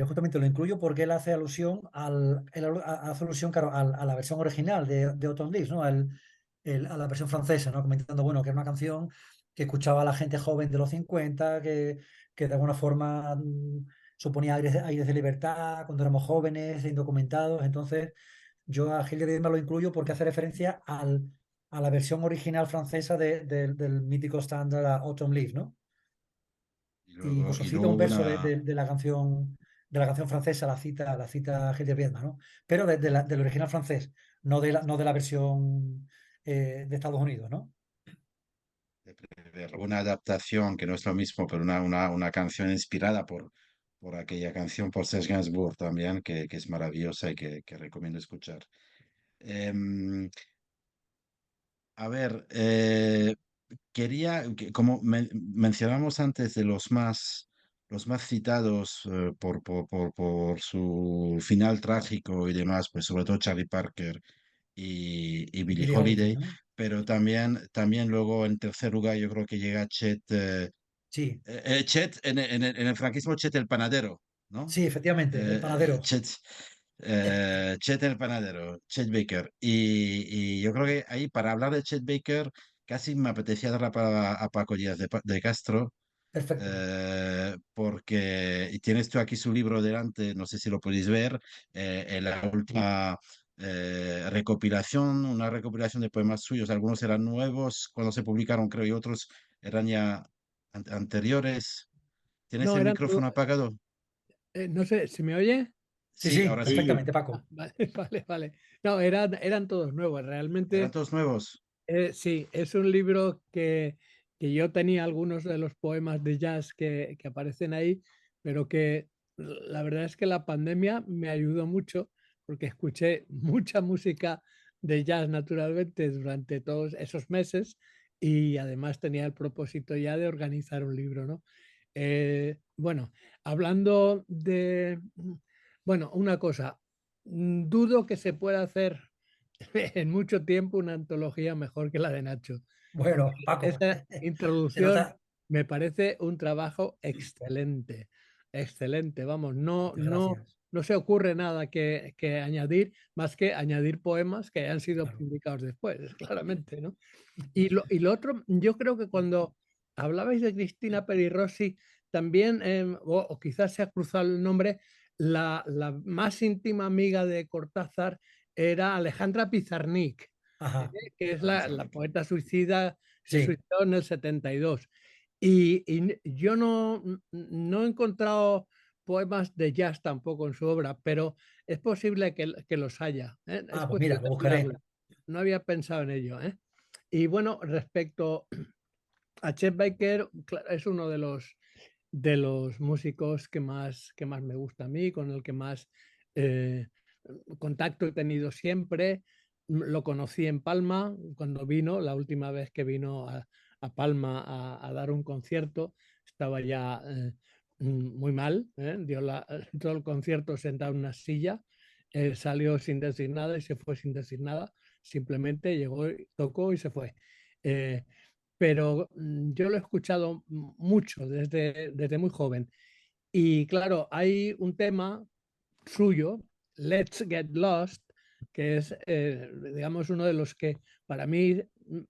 justamente lo incluyo porque él hace alusión hace alusión, claro, a la versión original de Autumn Leaves, ¿no? A la versión francesa, ¿no? Comentando, bueno, que era una canción que escuchaba a la gente joven de los 50, que de alguna forma suponía aires de libertad cuando éramos jóvenes e indocumentados. Entonces, yo a Gil de Biedma lo incluyo porque hace referencia a la versión original francesa del mítico estándar Autumn Leaves, ¿no? Y Y luego, incluso y cita luego un verso una, de la canción francesa, la cita Gil de Biedma, ¿no? Pero del original francés, no de la versión de Estados Unidos, ¿no? una adaptación que no es lo mismo, pero una canción inspirada por aquella canción por Serge Gainsbourg también, que es maravillosa y que recomiendo escuchar. Em, a ver, como mencionamos antes de los más citados por su final trágico y demás, pues sobre todo Charlie Parker y Y Billie Billie Holiday, Holiday, ¿no? pero también luego en tercer lugar yo creo que llega Chet, Sí, Chet en el franquismo, Chet el panadero, ¿no? sí, efectivamente, el panadero. Chet el panadero, Chet Baker. Y yo creo que ahí, para hablar de Chet Baker, casi me apetecía dar la palabra a Paco Díaz de Castro, Perfecto, porque y tienes tú aquí su libro delante, no sé si lo podéis ver, en la última recopilación, una recopilación de poemas suyos. Algunos eran nuevos cuando se publicaron, creo, y otros eran ya anteriores. ¿Tienes No, el eran micrófono todos, apagado? no sé, ¿se me oye? sí, Sí, sí, ahora sí. perfectamente, Ah, Paco. vale, vale, vale. No, eran todos nuevos. ¿Eran Realmente, todos nuevos? sí, es un libro que yo tenía algunos de los poemas de jazz que aparecen ahí, pero que la verdad es que la pandemia me ayudó mucho porque escuché mucha música de jazz naturalmente durante todos esos meses y además tenía el propósito ya de organizar un libro, ¿no? Bueno, hablando de, bueno, una cosa, dudo que se pueda hacer en mucho tiempo una antología mejor que la de Nacho, porque Bueno, Paco, esa se introducción nota. me parece un trabajo excelente, excelente, vamos, Muchas gracias. no se ocurre nada que añadir, más que añadir poemas que han sido Claro. publicados después, claramente, ¿no? Y lo otro, yo creo que cuando hablabais de Cristina Peri Rossi, también, o quizás se ha cruzado el nombre, la más íntima amiga de Cortázar era Alejandra Pizarnik, Ajá, que es Ah, la Pizarnik. poeta suicida, se sí, suicidó en el 72. Y yo no he encontrado poemas de jazz tampoco en su obra, pero es posible que los haya, ¿eh? Es pues mira, cuestión lo de buscaré. mirarlo. No había pensado en ello, ¿eh? Y bueno, respecto a Chet Baker, es uno de los músicos que más me gusta a mí, con el que más eh, contacto he tenido siempre. Lo conocí en Palma cuando vino, la última vez que vino a Palma a dar un concierto, estaba ya muy mal, dio todo el concierto sentado en una silla, salió sin decir nada y se fue sin decir nada, simplemente llegó, tocó y se fue. Eh, pero yo lo he escuchado mucho desde muy joven. Y claro, hay un tema suyo Let's Get Lost, que es, digamos, uno de los que para mí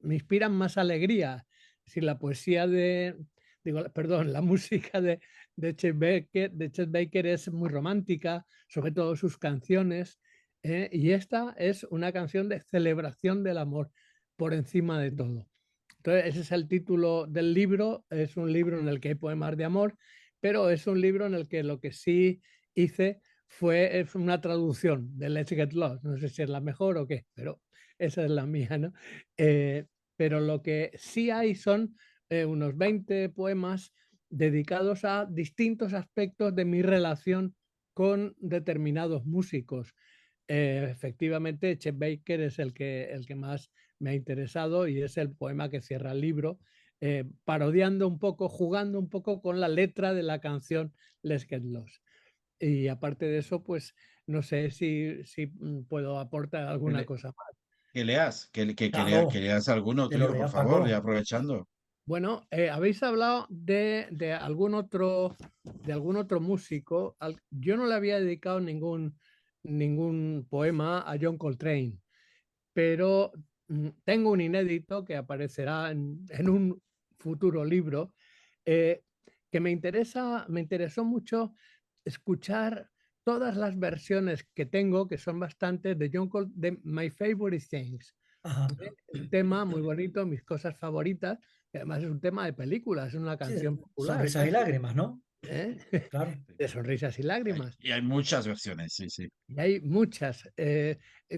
me inspiran más alegría. Si la poesía la música de Chet Baker es muy romántica, sobre todo sus canciones, y esta es una canción de celebración del amor por encima de todo. Entonces, ese es el título del libro, es un libro en el que hay poemas de amor, pero es un libro en el que lo que sí hice fue una traducción de Let's Get Lost. No sé si es la mejor o qué, pero esa es la mía, ¿no? Pero lo que sí hay son unos 20 poemas dedicados a distintos aspectos de mi relación con determinados músicos. Efectivamente, Chet Baker es el que más me ha interesado y es el poema que cierra el libro, parodiando un poco, jugando un poco con la letra de la canción Let's Get Lost. Y aparte de eso, pues no sé si puedo aportar alguna cosa más. Que leas, Claro, que leas alguno que lo tuyo, por leas, favor, y Paco. aprovechando. Bueno, habéis hablado de algún otro músico. Yo no le había dedicado ningún poema a John Coltrane, pero tengo un inédito que aparecerá en un futuro libro, que me interesó mucho escuchar todas las versiones que tengo, que son bastantes, de My Favorite Things. Ajá. Un tema muy bonito, mis cosas favoritas, que además es un tema de película, es una Sí, canción popular. sonrisas y lágrimas, ¿no? ¿eh? Claro. De sonrisas y lágrimas. Y hay muchas versiones, sí, sí. Y hay muchas.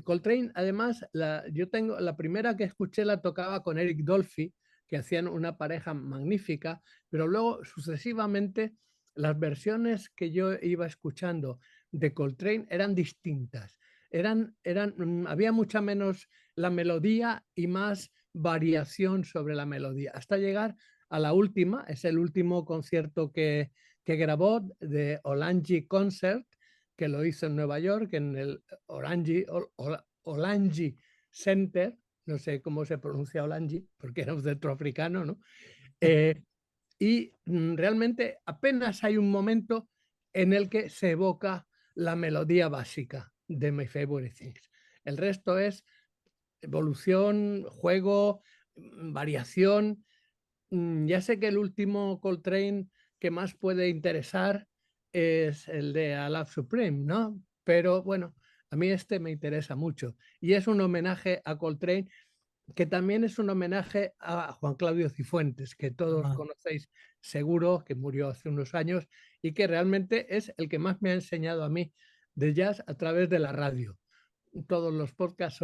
Coltrane, además, yo tengo la primera que escuché la tocaba con Eric Dolphy, que hacían una pareja magnífica, pero luego sucesivamente las versiones que yo iba escuchando de Coltrane eran distintas. Había mucha menos la melodía y más variación sobre la melodía, hasta llegar a la última, es el último concierto que grabó de Olanji Concert, que lo hizo en Nueva York, en el Olanji Center, no sé cómo se pronuncia Olanji, porque era un centroafricano, ¿no? Y realmente apenas hay un momento en el que se evoca la melodía básica de My Favorite Things. El resto es evolución, juego, variación. Ya sé que el último Coltrane que más puede interesar es el de A Love Supreme, ¿no? Pero bueno, a mí este me interesa mucho. Y es un homenaje a Coltrane, que también es un homenaje a Juan Claudio Cifuentes, que todos conocéis seguro, que murió hace unos años y que realmente es el que más me ha enseñado a mí de jazz a través de la radio. Todos los podcasts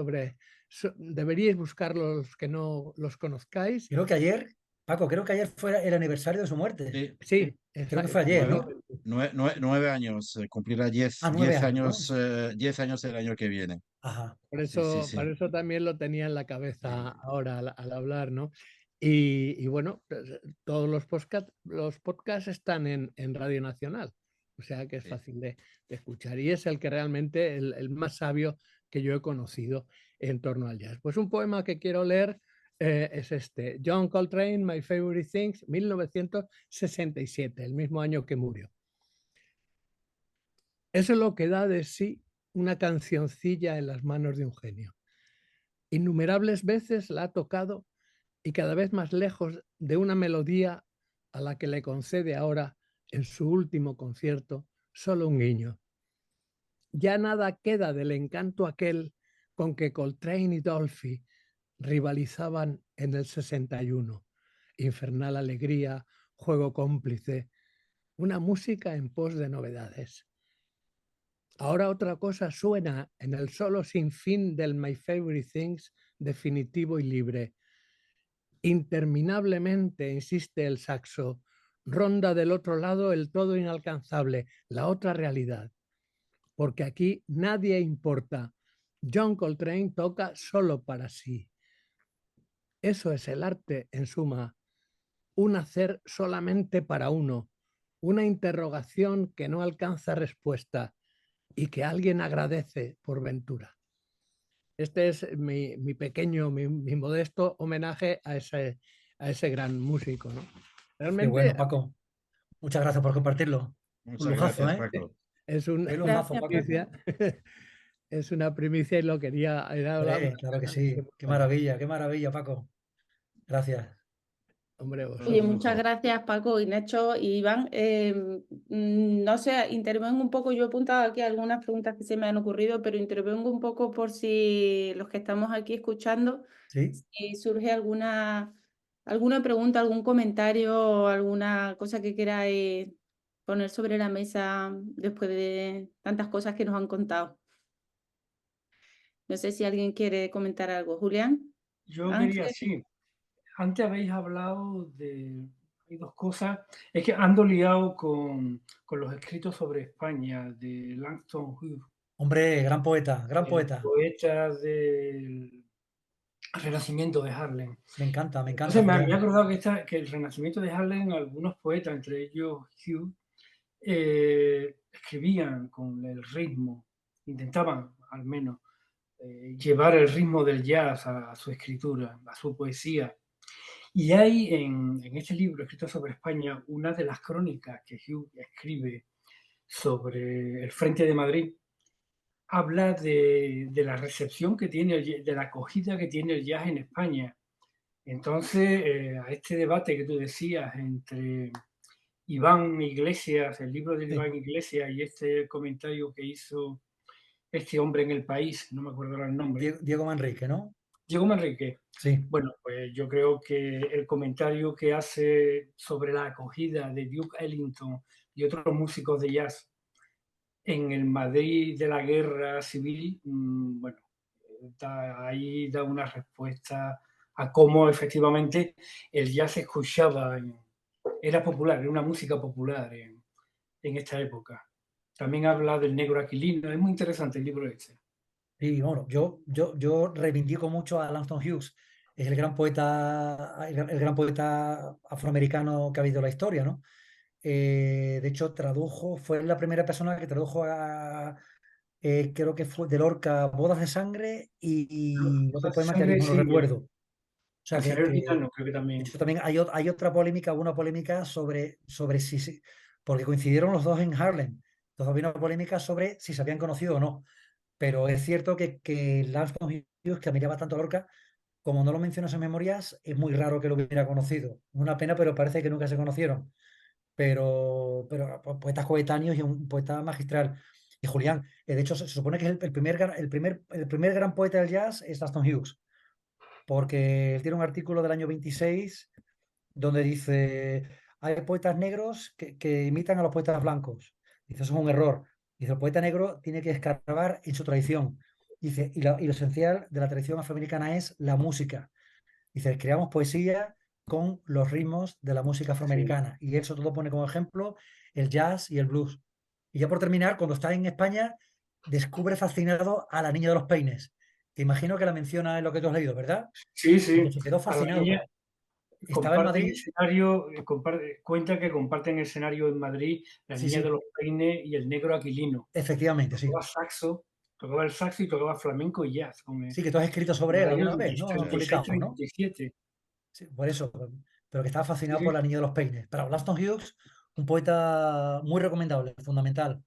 deberíais buscarlos que no los conozcáis. Creo que ayer, Paco, creo que ayer fue el aniversario de su muerte. Sí, Creo que fue ayer, ¿no? 9 años, cumplirá 10 9 años, años, 10 años el año que viene. Ajá. Por Sí, sí, sí. eso también lo tenía en la cabeza ahora al hablar, ¿no? Y bueno, pues, todos los podcasts están en Radio Nacional, o sea que es Sí. fácil de escuchar y es el que realmente el más sabio que yo he conocido en torno al jazz. Pues un poema que quiero leer es este, John Coltrane, My Favorite Things, 1967, el mismo año que murió. Eso es lo que da de sí una cancioncilla en las manos de un genio. Innumerables veces la ha tocado y cada vez más lejos de una melodía a la que le concede ahora, en su último concierto, solo un guiño. Ya nada queda del encanto aquel con que Coltrane y Dolphy rivalizaban en el 61. Infernal alegría, juego cómplice, una música en pos de novedades. Ahora otra cosa suena en el solo sin fin del My Favorite Things definitivo y libre. Interminablemente, insiste el saxo, ronda del otro lado el todo inalcanzable, la otra realidad. Porque aquí nadie importa. John Coltrane toca solo para sí. Eso es el arte, en suma. Un hacer solamente para uno. Una interrogación que no alcanza respuesta y que alguien agradece por ventura. Este es mi pequeño, mi modesto homenaje a ese gran músico, ¿no? Qué Realmente, bueno, Paco. Muchas gracias por compartirlo. Un Muchas lujazo, gracias, ¿eh? Paco. Es una Qué lujazo, Gracias, Paco. primicia. Es una primicia y lo quería. Era Claro que sí. Qué maravilla, Paco. Gracias. Hombre, Oye, vosotros. muchas gracias Paco y Nacho y Iván. No sé, intervengo un poco, yo he apuntado aquí algunas preguntas que se me han ocurrido, pero intervengo un poco por si los que estamos aquí escuchando, Sí. si surge alguna pregunta, algún comentario, alguna cosa que queráis poner sobre la mesa después de tantas cosas que nos han contado. No sé si alguien quiere comentar algo. Julián, Yo quería, Ángel. sí. Antes habéis hablado de, hay dos cosas, es que ando liado con los escritos sobre España de Langston Hughes, Hombre, gran poeta, gran el poeta. poeta del Renacimiento de Harlem. Me encanta, Entonces me he Julián. acordado que el Renacimiento de Harlem, algunos poetas, entre ellos Hughes, escribían con el ritmo, intentaban al menos llevar el ritmo del jazz a su escritura, a su poesía. Y hay en este libro escrito sobre España una de las crónicas que Hughes escribe sobre el Frente de Madrid. Habla de la recepción que tiene, de la acogida que tiene el jazz en España. Entonces, a este debate que tú decías entre Iván Iglesias, el libro de Sí. Iván Iglesias y este comentario que hizo este hombre en El País, no me acuerdo ahora el nombre, Diego Manrique, ¿no? Diego Manrique. Sí. Bueno, pues yo creo que el comentario que hace sobre la acogida de Duke Ellington y otros músicos de jazz en el Madrid de la guerra civil, bueno, ahí da una respuesta a cómo efectivamente el jazz se escuchaba, era popular, era una música popular en esta época. También habla del negro aquilino, es muy interesante el libro este. Sí, bueno, yo reivindico mucho a Langston Hughes. Es el gran poeta, el gran poeta afroamericano que ha habido en la historia, ¿no? De hecho, fue la primera persona que tradujo creo que fue de Lorca, Bodas de Sangre y otro poema que ahora mismo no Sí, recuerdo. O sea, Cancionero de Gitano, creo que también. hecho también hay otra polémica, sobre si, porque coincidieron los dos en Harlem. Entonces había una polémica sobre si se habían conocido o no. Pero es cierto que Langston Hughes, que admiraba tanto a Lorca, como no lo mencionas en memorias, es muy raro que lo hubiera conocido. Una pena, pero parece que nunca se conocieron. Pero poetas coetáneos y un poeta magistral. Y Julián, de hecho, se supone que es el primer gran poeta del jazz es Langston Hughes, porque él tiene un artículo del año 26 donde dice, hay poetas negros que imitan a los poetas blancos. Dice, eso es un error. Dice, el poeta negro tiene que escarbar en su tradición. Dice, y lo esencial de la tradición afroamericana es la música. Dice, creamos poesía con los ritmos de la música afroamericana. Y eso todo pone como ejemplo el jazz y el blues. Y ya por terminar, cuando está en España, descubre fascinado a la niña de los peines. Te imagino que la menciona en lo que tú has leído, ¿verdad? Sí, sí. Se quedó A la fascinado. niña Estaba en Madrid. escenario, cuenta que comparten escenario en Madrid la Sí, niña de sí, los peines y el negro aquilino. efectivamente, sí. Tocaba el saxo y tocaba flamenco y jazz Sí, que tú has escrito en sobre el él año alguna vez, ¿no? Lo publicamos, ¿no? 36-37. Sí, por eso, pero que estaba fascinado Sí, por la niña de los peines. Para Blaston Hughes, un poeta muy recomendable, fundamental.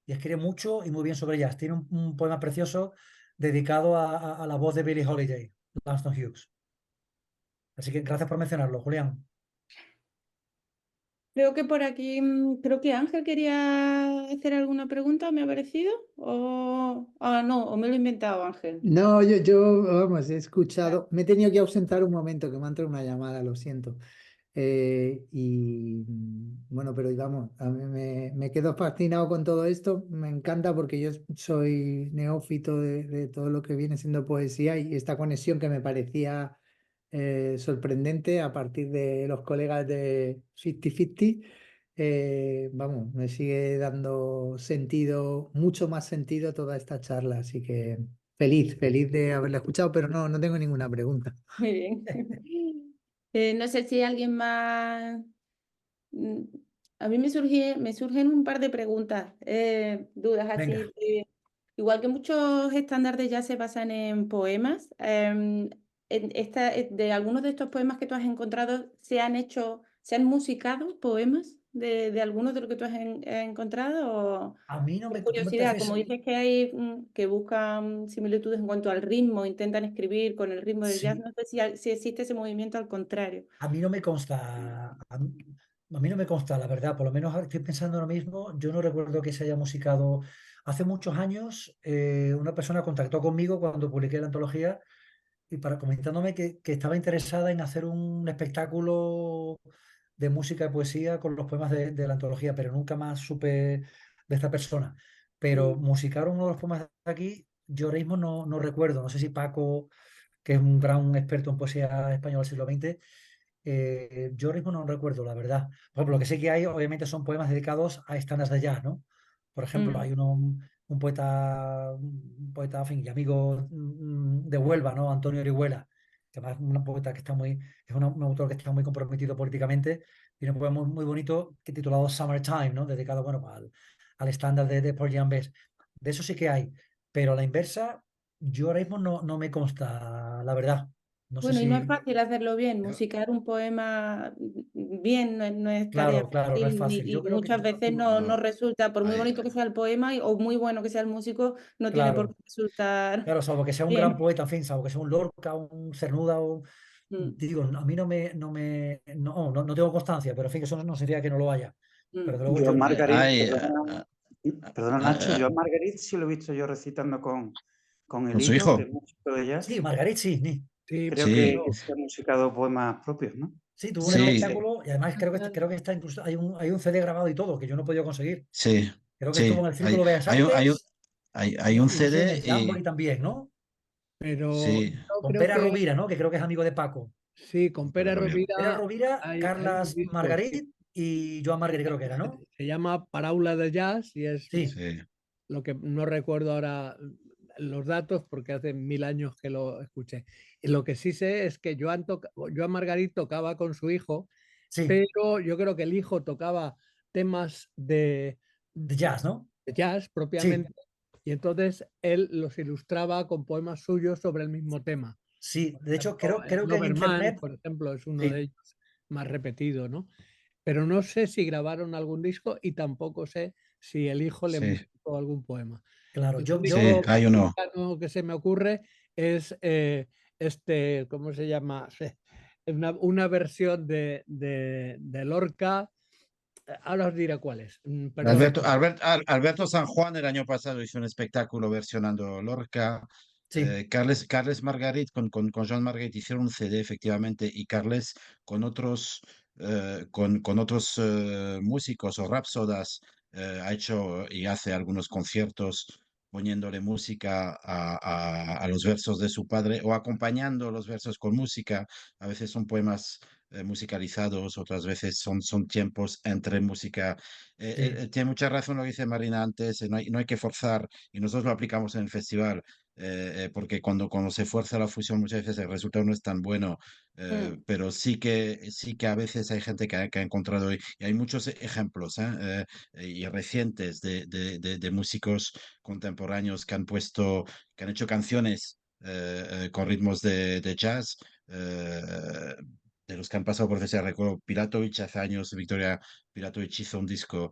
Y escribe mucho y muy bien sobre jazz. Tiene un poema precioso dedicado a la voz de Billie Holiday, Blaston Hughes. Así que gracias por mencionarlo, Julián. Creo que por aquí, creo que Ángel quería hacer alguna pregunta, me ha parecido. No, o me lo he inventado, Ángel. No, vamos, he escuchado, me he tenido que ausentar un momento, que me ha entrado una llamada, lo siento. Bueno, pero vamos, a mí me quedo fascinado con todo esto, me encanta porque yo soy neófito de todo lo que viene siendo poesía y esta conexión que me parecía sorprendente a partir de los colegas de 50-50, vamos, me sigue dando sentido, mucho más sentido toda esta charla, así que feliz de haberla escuchado, pero no tengo ninguna pregunta. Muy bien. No sé si alguien más. mm, A mí me surgen un par de preguntas, dudas Venga, así. Igual que muchos estándares de jazz se basan en poemas, de algunos de estos poemas que tú has encontrado, se han musicado poemas? de alguno de lo que tú has encontrado? ¿O A mí no por me... Tú me curiosidad, estás como diciendo... dices que hay que buscan similitudes en cuanto al ritmo, intentan escribir con el ritmo del jazz, Sí, no sé si existe ese movimiento al contrario. a mí no me consta, a mí no me consta, la verdad, por lo menos estoy pensando ahora mismo, yo no recuerdo que se haya musicado. Hace muchos años, una persona contactó conmigo cuando publiqué la antología y comentándome que estaba interesada en hacer un espectáculo de música y poesía con los poemas de la antología, pero nunca más supe de esta persona. Pero Mm, musicar uno de los poemas de aquí, yo ahora mismo no recuerdo, no sé si Paco, que es un gran experto en poesía española del siglo XX. Yo ahora mismo no recuerdo, la verdad. Por ejemplo, lo que sé que hay, obviamente, son poemas dedicados a estándares de jazz, ¿no? Por ejemplo, mm, hay un poeta, en fin, y amigo de Huelva, ¿no? Antonio Orihuela, que además es un poeta que está un autor que está muy comprometido políticamente. Tiene un poema muy bonito que titulado Summertime, ¿no? Dedicado, bueno, al estándar de Porgy and Bess. De eso sí que hay, pero a la inversa, yo ahora mismo no me consta, la verdad. No sé Bueno, y no es si... fácil hacerlo bien, musicar un poema bien no es tarea Claro, no es fácil fácil. y muchas veces no No, resulta, por muy hay, bonito que sea el poema o muy bueno que sea el músico, no tiene por Claro, qué resultar claro, salvo que sea un gran bien. poeta, en fin, salvo que sea un Lorca, un Cernuda, Mm, digo, a mí no tengo constancia, pero en fin, eso no significa que no lo haya. Pero mm. desde luego Joan Margarit, hay, perdona Nacho, Joan Margarit sí lo he visto yo recitando con el con su hijo, que hijo. es músico de sí, jazz. Margarit sí, Sí, Creo Sí, que se ha musicado poemas propios, ¿no? sí, tuvo un sí, Sí. espectáculo y además creo que está incluso, hay un CD grabado y todo, que yo no he podido conseguir. sí, Creo que estuvo sí. en el Círculo Bellas Hay, un- hay, un- Artes hay un y no sé si en CD el y Jamboree también, ¿no? pero sí, yo Con creo Pera que Rovira, ¿no? Que creo que es amigo de Paco. sí, con pero Pere bien. Pere Rovira Rovira, hay unos Carlas discos, sí. Margarit y Joan Margarit creo que era, ¿no? Se llama Paraula de Jazz y es Sí, Sí, lo que no recuerdo ahora los datos porque hace 1000 años que lo escuché. Y lo que sí sé es que Joan Margarit tocaba con su hijo, sí, pero yo creo que el hijo tocaba temas de jazz, ¿no? de jazz Sí, propiamente y entonces él los ilustraba con poemas suyos sobre el mismo tema. sí. Por De hecho, ejemplo, el creo que en Loverman, internet, por ejemplo, es uno de sí, ellos más repetido, ¿no? Pero no sé si grabaron algún disco y tampoco sé si el hijo le sí, musicó algún poema. claro. El sí, único hay uno. mexicano que se me ocurre es ¿cómo se llama? Una versión de Lorca. Ahora os diré cuál es. Perdón. Alberto, Alberto San Juan el año pasado hizo un espectáculo versionando Lorca. Sí, Carles Margarit con Jean Margarit hicieron un CD efectivamente y Carles con otros músicos o rapsodas ha hecho y hace algunos conciertos poniéndole música a los versos de su padre o acompañando los versos con música. A veces son poemas musicalizados, otras veces son tiempos entre música. sí, Tiene mucha razón lo que dice Marina antes, no hay que forzar, y nosotros lo aplicamos en el festival, porque cuando se fuerza la fusión muchas veces el resultado no es tan bueno, Mm. pero sí que a veces hay gente que ha encontrado, y hay muchos ejemplos y recientes de músicos contemporáneos que han hecho canciones con ritmos de jazz. eh, de los que han pasado por ese recuerdo, Pilatovich hace años, Victoria Pilatovich hizo un disco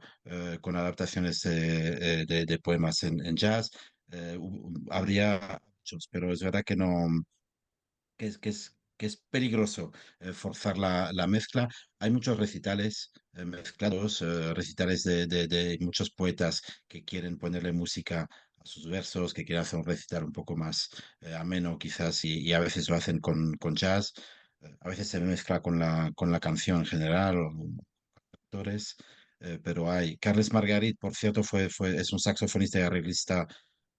con adaptaciones de poemas en jazz. Habría muchos, pero es verdad que no, que es peligroso forzar la mezcla. Hay muchos recitales mezclados, recitales de muchos poetas que quieren ponerle música a sus versos, que quieren hacer un recital un poco más ameno quizás, y a veces lo hacen con jazz. A veces se mezcla con la canción en general, o actores, pero hay. Carles Margarit, por cierto, es un saxofonista y arreglista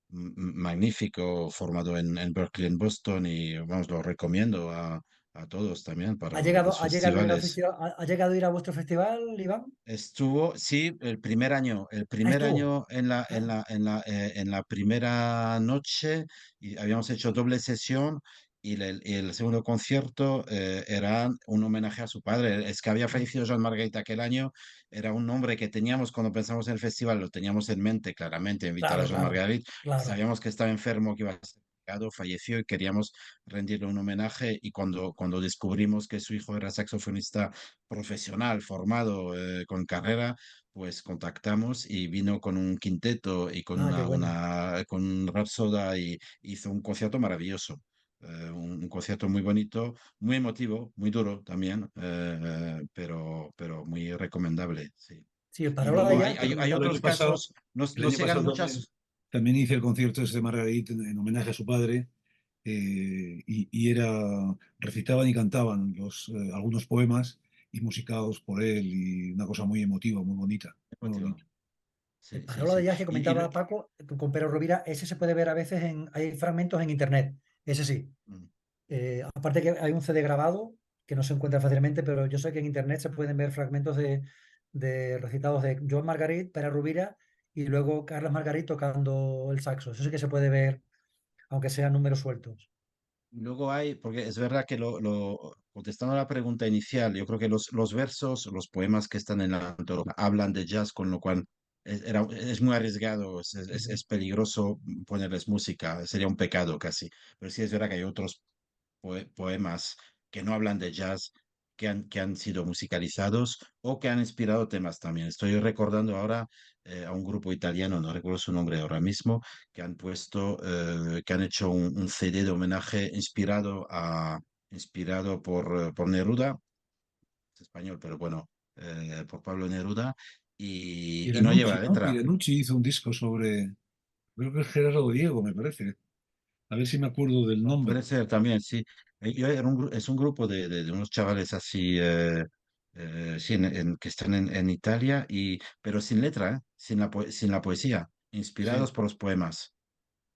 magnífico, formado en Berkeley, en Boston, y vamos, lo recomiendo a todos también para los ha llegado festivales. ha llegado a ir a vuestro festival, Iván? Estuvo, sí, el Ah, primer estuvo. año Ah, en la primera noche y habíamos hecho doble sesión y el segundo concierto era un homenaje a su padre. Es que había fallecido Joan Margarit aquel año, era un nombre que teníamos cuando pensamos en el festival, lo teníamos en mente claramente, invitar a claro, Joan claro, Margarit, claro. sabíamos que estaba enfermo, que iba a ser falleció y queríamos rendirle un homenaje y cuando descubrimos que su hijo era saxofonista profesional, formado, con carrera, pues contactamos y vino con un quinteto y con Qué bueno. con un Rapsoda y hizo un concierto maravilloso. Un concierto muy bonito, muy emotivo, muy duro también, pero muy recomendable, sí. Sí, el Y Parola de luego Jazz, hay otros casos, el nos año llegan pasado muchas. también hice el concierto de Margarit en homenaje a su padre, y recitaban y cantaban algunos poemas y musicados por él, y una cosa muy emotiva, muy bonita, muy Emotivo. bonita. el Sí, sí, Parola de sí. Jazz que comentaba Paco con Pere Rovira, ese se puede ver a veces hay fragmentos en internet, ese sí. Aparte que hay un CD grabado que no se encuentra fácilmente, pero yo sé que en internet se pueden ver fragmentos de recitados de Joan Margarit, Pere Rovira y luego Carles Margarit tocando el saxo. Eso sí que se puede ver, aunque sean números sueltos. Luego hay, porque es verdad que contestando a la pregunta inicial, yo creo que los versos, los poemas que están en la antología hablan de jazz, con lo cual es muy arriesgado, es peligroso ponerles música, sería un pecado casi. Pero sí es verdad que hay otros poemas que no hablan de jazz, que han sido musicalizados o que han inspirado temas también. Estoy recordando ahora a un grupo italiano, no recuerdo su nombre ahora mismo, que han puesto, que han hecho un CD de homenaje inspirado por Neruda, es español, pero bueno, por Pablo Neruda, y no lleva Piranucci, ¿no? letra. Piranucci hizo un disco sobre, creo que es Gerardo Diego, me parece. A ver si me acuerdo del nombre. Puede ser también, sí. Es un grupo de unos chavales así, sí, que están en Italia, pero sin letra, ¿eh? Sin la poesía, inspirados Sí. por los poemas.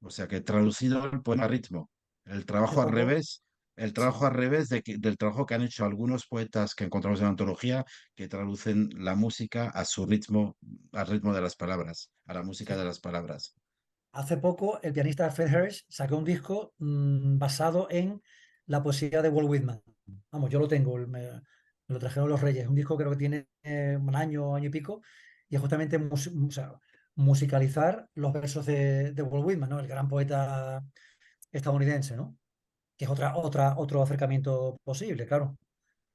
O sea que traducido el poema a ritmo. El Hace trabajo al poco, revés, del trabajo que han hecho algunos poetas que encontramos en la antología, que traducen la música a su ritmo, al ritmo de las palabras, a la música de sí. las palabras. Hace poco el pianista Fred Hersch sacó un disco basado en la poesía de Walt Whitman. Vamos, yo lo tengo, me lo trajeron los Reyes. Un disco creo que tiene un año, año y pico, y es justamente o sea, musicalizar los versos de Walt Whitman, ¿no? El gran poeta estadounidense, ¿no? Que es otro acercamiento posible, claro,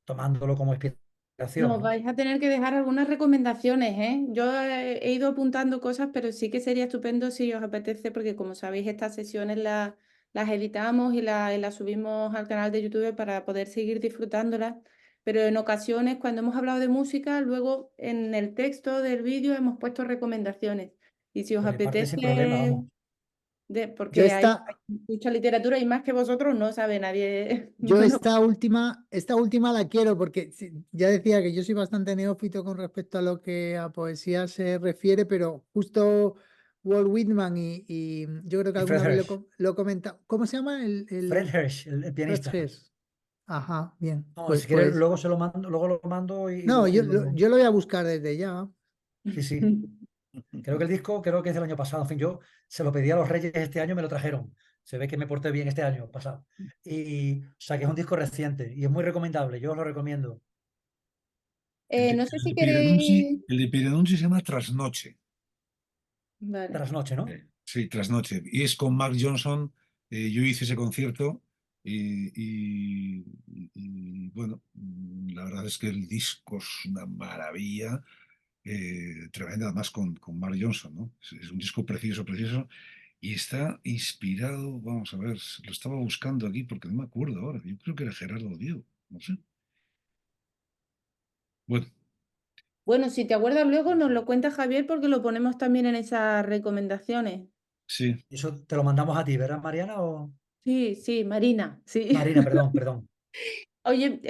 tomándolo como inspiración, Nos ¿no? vais a tener que dejar algunas recomendaciones, ¿eh? Yo he ido apuntando cosas, pero sí que sería estupendo si os apetece, porque como sabéis, estas sesiones las editamos y las subimos al canal de YouTube para poder seguir disfrutándolas. Pero en ocasiones, cuando hemos hablado de música, luego en el texto del vídeo hemos puesto recomendaciones. Y si os De mi parte sin problema, apetece, vamos. Yo porque hay esta, mucha literatura y más que vosotros no sabe nadie. Yo Bueno, esta última la quiero porque ya decía que yo soy bastante neófito con respecto a lo que a poesía se refiere, pero justo Walt Whitman y yo creo que Y alguna Fred vez Hersch. lo he comentado. ¿Cómo se llama? Fred Hersch, el Fred pianista. Hess. Ajá, bien. Vamos, si quieres, luego lo mando No, yo lo voy a buscar desde ya. Sí, sí. Creo que el disco, creo que es del año pasado. En fin, yo se lo pedí a los Reyes este año y me lo trajeron. Se ve que me porté bien este año pasado. O sea, que es un disco reciente y es muy recomendable. Yo os lo recomiendo. no sé si Piranucci, queréis... el de Piranucci se llama Trasnoche. Vale. Trasnoche, ¿no? Sí, Trasnoche. Y es con Mark Johnson. Yo hice ese concierto y, bueno, la verdad es que el disco es una maravilla, tremenda, además con Mark Johnson, ¿no? Es un disco precioso, precioso. Y está inspirado, vamos a ver, lo estaba buscando aquí porque no me acuerdo ahora. Yo creo que era Gerardo Diego, no sé. Bueno, Bueno, si te acuerdas luego, nos lo cuenta Javier porque lo ponemos también en esas recomendaciones. sí. Y eso te lo mandamos a ti, ¿verdad, Mariana? O Sí, sí, Marina, sí. Marina, perdón, perdón. Oye,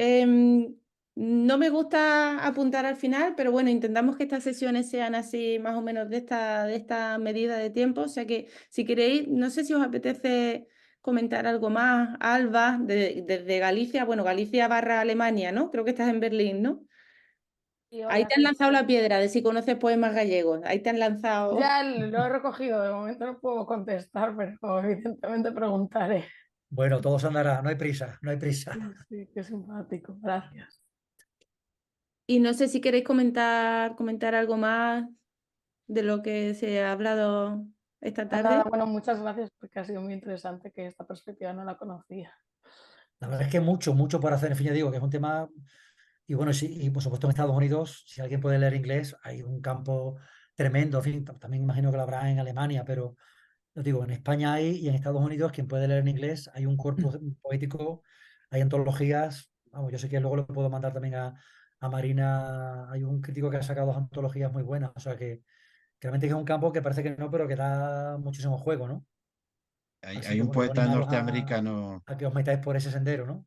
no me gusta apuntar al final, pero bueno, intentamos que estas sesiones sean así más o menos de esta medida de tiempo. O sea que si queréis, no sé si os apetece comentar algo más, Alba, desde Galicia, bueno, Galicia barra Alemania, ¿no? Creo que estás en Berlín, ¿no? Y Ahí hola, te han lanzado la piedra de si conoces poemas gallegos. Ahí te han lanzado. ya lo he recogido, de momento no puedo contestar, pero evidentemente preguntaré. Bueno, todo se andará, no hay prisa, no hay prisa. Sí, qué simpático, gracias. Y no sé si queréis comentar algo más de lo que se ha hablado. esta Pues nada, tarde. bueno, muchas gracias porque ha sido muy interesante, que esta perspectiva no la conocía. La verdad es que mucho, mucho por hacer. En fin, ya digo que es un tema. Y bueno, sí, y por supuesto en Estados Unidos, si alguien puede leer inglés, hay un campo tremendo. En fin, también imagino que lo habrá en Alemania, pero os digo, en España hay y en Estados Unidos, quien puede leer en inglés, hay un corpus poético, hay antologías. Vamos, yo sé que luego lo puedo mandar también a Marina. Hay un crítico que ha sacado 2 antologías muy buenas. O sea que realmente es un campo que parece que no, pero que da muchísimo juego, ¿no? Así Hay que un bueno, yo poeta animaros norteamericano. a que os metáis por ese sendero, ¿no?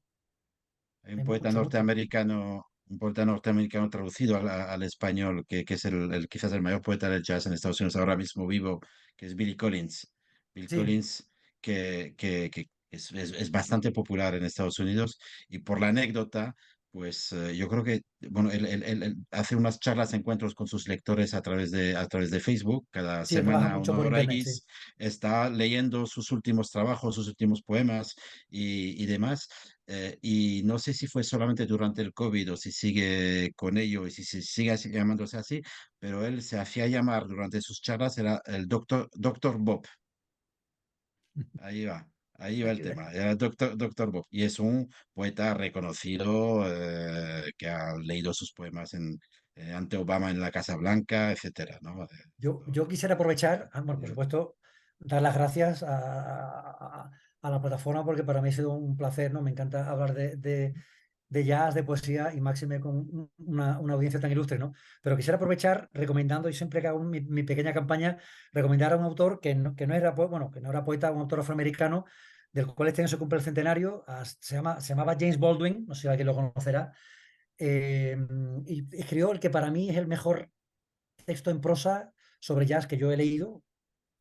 Hay Hay mucho, mucho. un poeta norteamericano traducido al español, que es quizás el mayor poeta del jazz en Estados Unidos ahora mismo vivo, que es Billy Collins. Bill Sí, Collins, que es bastante popular en Estados Unidos. Y por la anécdota, pues yo creo que, bueno, él hace unas charlas, encuentros con sus lectores a través de Facebook, cada sí, él trabaja semana mucho una por hora internet, sí. X, está leyendo sus últimos trabajos, sus últimos poemas y demás. Y no sé si fue solamente durante el COVID o si sigue con ello y si se sigue llamándose así, pero él se hacía llamar durante sus charlas, era el doctor Bob. Ahí va, ahí va Es el que tema, era doctor Bob. Y es un poeta reconocido que ha leído sus poemas ante Obama en la Casa Blanca, etcétera, ¿no? yo quisiera aprovechar, bueno, por supuesto, dar las gracias a la plataforma porque para mí ha sido un placer, ¿no? Me encanta hablar de jazz, de poesía y máxime con una audiencia tan ilustre, ¿no? Pero quisiera aprovechar recomendando, y siempre que hago mi pequeña campaña, recomendar a un autor que no era, bueno, que no era poeta, un autor afroamericano, del cual este año se cumple el centenario, se llamaba James Baldwin, no sé si alguien lo conocerá, eh, y escribió el que para mí es el mejor texto en prosa sobre jazz que yo he leído,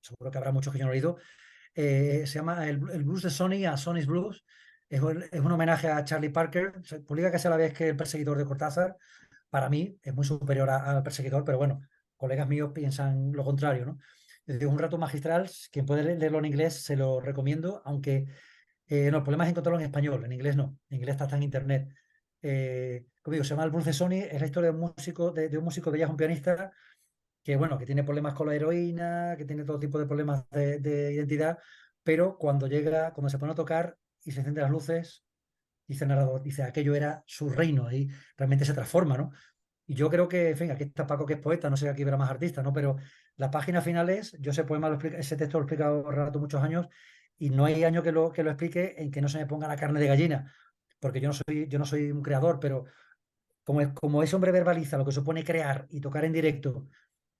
seguro que habrá muchos que yo no he leído, se llama el Blues de Sonny a Sonny's Blues, es un homenaje a Charlie Parker, se publica casi a la vez que El Perseguidor de Cortázar, para mí es muy superior al Perseguidor, pero bueno, colegas míos piensan lo contrario, ¿no? Es decir, un rato magistral, quien puede leerlo en inglés se lo recomiendo, aunque no, el problema es encontrarlo en español, en inglés no, en inglés está en internet. Como digo, se llama El Blues de Sonny, es la historia de un músico de un músico que ya es un pianista que bueno, que tiene problemas con la heroína, que tiene todo tipo de problemas de identidad, pero cuando se pone a tocar y se encienden las luces, dice el narrador, dice, aquello era su reino y realmente se transforma, ¿no? Y yo creo que, en fin, aquí está Paco que es poeta, no sé si aquí habrá más artistas, ¿no? Pero las páginas finales, yo ese poema, ese texto lo he explicado relato muchos años y no hay año que lo explique en que no se me ponga la carne de gallina, porque yo no soy un creador, pero como ese hombre verbaliza lo que supone crear y tocar en directo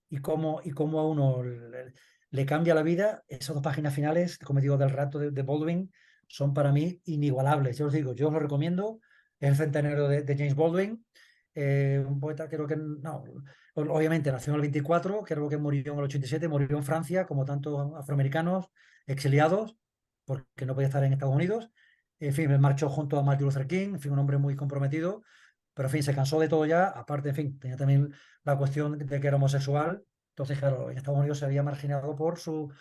y cómo a uno le cambia la vida, esas 2 páginas finales, como digo, del rato de Baldwin, son para mí inigualables. Yo os digo, yo os lo recomiendo, es el centenario de James Baldwin, un poeta creo que, no, obviamente nació en el 24, creo que murió en el 87, murió en Francia, como tantos afroamericanos exiliados, porque no podía estar en Estados Unidos. En fin, me marchó junto a Martin Luther King, en fin, un hombre muy comprometido, pero en fin, se cansó de todo ya, aparte, en fin, tenía también la cuestión de que era homosexual, entonces, claro, en Estados Unidos se había marginado por su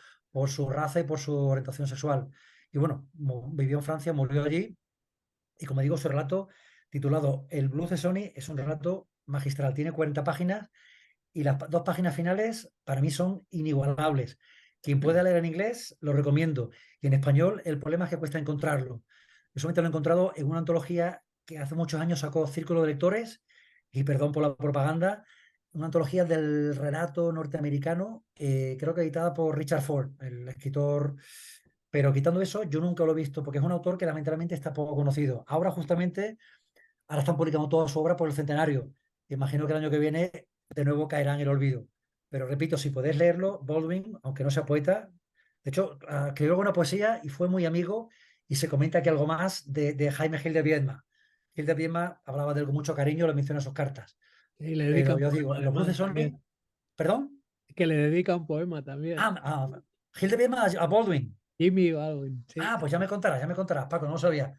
raza y por su orientación sexual. Y bueno, vivió en Francia, murió allí, y como digo, su relato titulado El Blues de Sonny es un relato magistral, tiene 40 páginas y las 2 páginas finales para mí son inigualables. Quien pueda leer en inglés, lo recomiendo. Y en español, el problema es que cuesta encontrarlo. Yo solamente lo he encontrado en una antología que hace muchos años sacó Círculo de Lectores, y perdón por la propaganda, una antología del relato norteamericano, creo que editada por Richard Ford, el escritor. Pero quitando eso, yo nunca lo he visto, porque es un autor que lamentablemente está poco conocido. Ahora están publicando toda su obra por el centenario. Imagino que el año que viene de nuevo caerá en el olvido. Pero repito, si podéis leerlo, Baldwin, aunque no sea poeta, de hecho, escribió alguna poesía y fue muy amigo, y se comenta que algo más de Jaime Gil de Viedma. Gil de Viedma hablaba de él con mucho cariño, lo menciona en sus cartas. Y le dedica Pero un yo poema digo, los Blues de además Sonny, también. ¿perdón? Que le dedica un poema también. Gil de Viedma a Baldwin. Jimmy Baldwin, sí. Pues ya me contarás, Paco, no lo sabía.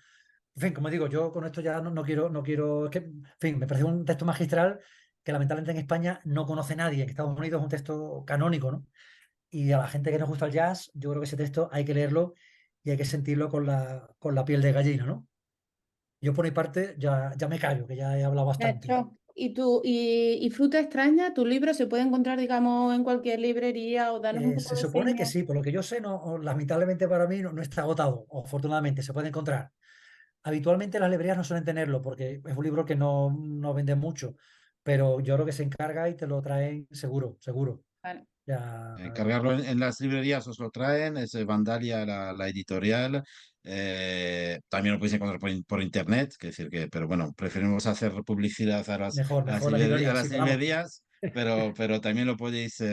En fin, como digo, yo con esto ya no quiero, es que, en fin, me parece un texto magistral que lamentablemente en España no conoce nadie. En Estados Unidos es un texto canónico, ¿no? Y a la gente que nos gusta el jazz, yo creo que ese texto hay que leerlo y hay que sentirlo con la piel de gallina, ¿no? Yo por mi parte ya me callo, que ya he hablado bastante. y Fruta Extraña, tu libro se puede encontrar, digamos, en cualquier librería o danos un poco Se de supone que señas. sí, por lo que yo sé, lamentablemente para mí no está agotado, o afortunadamente se puede encontrar. Habitualmente las librerías no suelen tenerlo porque es un libro que no vende mucho, pero yo creo que se encarga y te lo traen seguro, seguro. Vale. Ya, Cargarlo en las librerías os lo traen, es Vandalia la editorial. También lo podéis encontrar por internet, que decir que, pero bueno, preferimos hacer publicidad a mejor las a librerías, sí, las pero vamos. librerías, pero también lo podéis,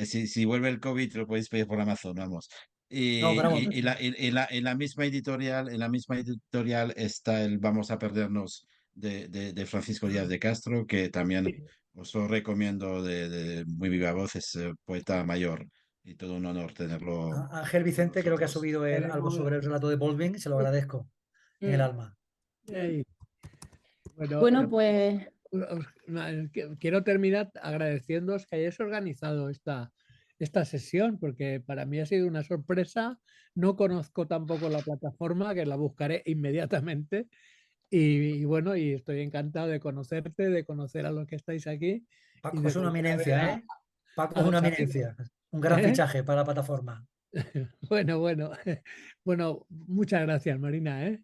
si vuelve el COVID, lo podéis pedir por Amazon, vamos. No, pero vamos. En la misma editorial está el Vamos a perdernos de Francisco Díaz de Castro, que también os lo recomiendo de muy viva voz, es poeta mayor y todo un honor tenerlo Ángel con Vicente creo que ha nosotros. subido él algo sobre el relato de Baldwin, se lo agradezco en el alma. Ey. Bueno, Bueno, pues quiero terminar agradeciéndoos que hayáis organizado esta sesión, porque para mí ha sido una sorpresa. No conozco tampoco la plataforma, que la buscaré inmediatamente. Y bueno, y estoy encantado de conocerte, de conocer a los que estáis aquí. Y Paco de es una volver a ver eminencia, ¿eh? Paco a es una los amigos. eminencia. Un gran ¿Eh? fichaje para la plataforma. Bueno, bueno, muchas gracias, Marina, ¿eh?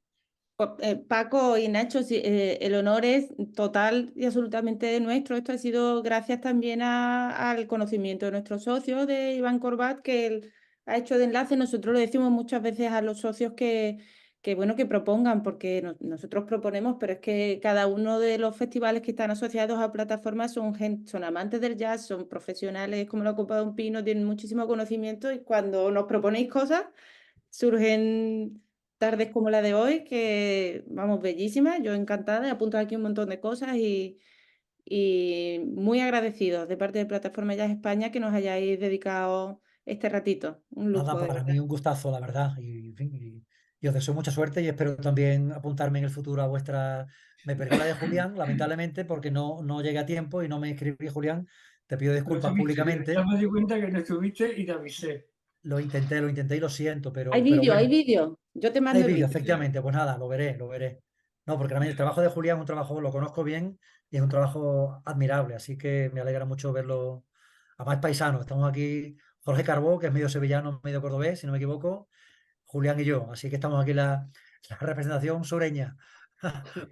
Paco y Nacho, sí, el honor es total y absolutamente nuestro. Esto ha sido gracias también al conocimiento de nuestro socio, de Iván Corbat, que él ha hecho de enlace. Nosotros le decimos muchas veces a los socios bueno, que propongan, porque nosotros proponemos, pero es que cada uno de los festivales que están asociados a plataformas son amantes del jazz, son profesionales como la Copa de un Pino, tienen muchísimo conocimiento y cuando nos proponéis cosas, surgen tardes como la de hoy, que vamos, bellísimas. Yo encantada, he apuntado aquí un montón de cosas y muy agradecidos de parte de Plataforma Jazz España que nos hayáis dedicado este ratito. Un Nada, lujo, de para verdad. mí un gustazo, la verdad. En fin, y os deseo mucha suerte y espero también apuntarme en el futuro a vuestra. Me perdí la de Julián, lamentablemente, porque no llegué a tiempo y no me escribí, Julián. Te pido No disculpas estuviste, ya públicamente. me di cuenta que no estuviste y te avisé. Lo intenté y lo siento, Hay pero vídeo, hay bueno, vídeo. Yo te hay mando el vídeo, vídeo. efectivamente. Pues nada, lo veré, lo veré. No, porque realmente el trabajo de Julián es un trabajo, lo conozco bien y es un trabajo admirable, así que me alegra mucho verlo. Además, paisano. Estamos aquí, Jorge Carbó, que es medio sevillano, medio cordobés, si no me equivoco, Julián y yo. Así que estamos aquí la representación sureña,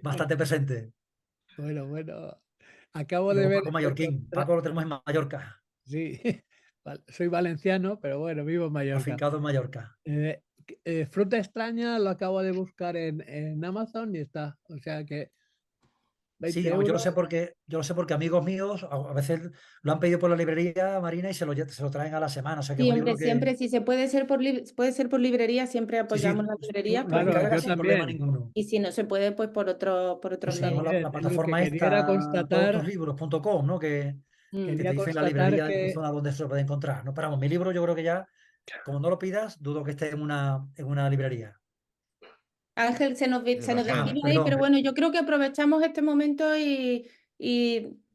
bastante presente. Bueno, acabo Y de luego ver Paco en vuestro Mallorquín. Paco lo tenemos en Mallorca, Sí, soy valenciano, pero bueno, vivo en Mallorca. afincado en Mallorca. Fruta Extraña lo acabo de buscar en Amazon y está. O sea que Sí, 20 yo euros. lo sé porque amigos míos a veces lo han pedido por la librería, Marina, y se lo traen a la semana. O sea que es un Siempre, libro que siempre, si se puede ser puede ser por librería, siempre sí, sí, apoyamos las tú librerías lo porque Claro, encargas yo sin problema también. ninguno. y si no se puede, pues por Sí, otros sí, medios. además la Lo que plataforma quería era está constatar, todostuslibros.com, ¿no? Que te quería dicen la constatar librería de tu que zona donde se lo puede encontrar, ¿no? Pero vamos, mi libro yo creo que ya, como no lo pidas, dudo que esté en una librería. Ángel se nos Ah, despide ahí, pero perdón. bueno, yo creo que aprovechamos este momento y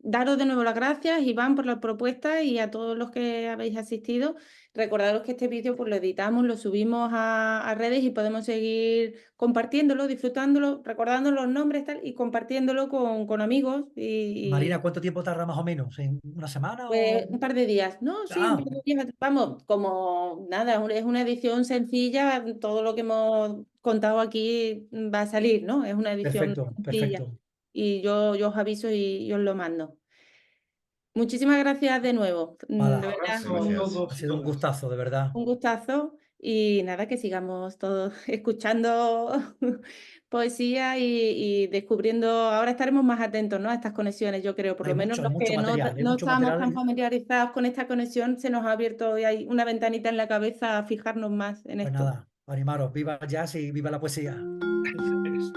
daros de nuevo las gracias, Iván, por la propuesta y a todos los que habéis asistido. Recordaros que este vídeo pues lo editamos, lo subimos a redes y podemos seguir compartiéndolo, disfrutándolo, recordando los nombres tal, y compartiéndolo con amigos Marina, ¿cuánto tiempo tarda más o menos? ¿En una semana pues o...? un par de días, ¿no? Sí, un Ah, par de días. Vamos, como nada, es una edición sencilla, todo lo que hemos contado aquí va a salir, ¿no? Es una edición perfecto, sencilla. perfecto. Y yo os aviso y os lo mando. Muchísimas gracias de nuevo. De Nada, verdad, Abrazo a Gracias. ha todos y sido un todas. gustazo, de verdad. un gustazo. Y nada, que sigamos todos escuchando poesía y descubriendo. Ahora estaremos más atentos, ¿no? A estas conexiones, yo creo. Por lo menos Hay los que hay no mucho estábamos tan material. familiarizados con esta conexión, se nos ha abierto y hay una ventanita en la cabeza a fijarnos más en Pues esto. nada, animaros, viva el jazz y viva la poesía. es-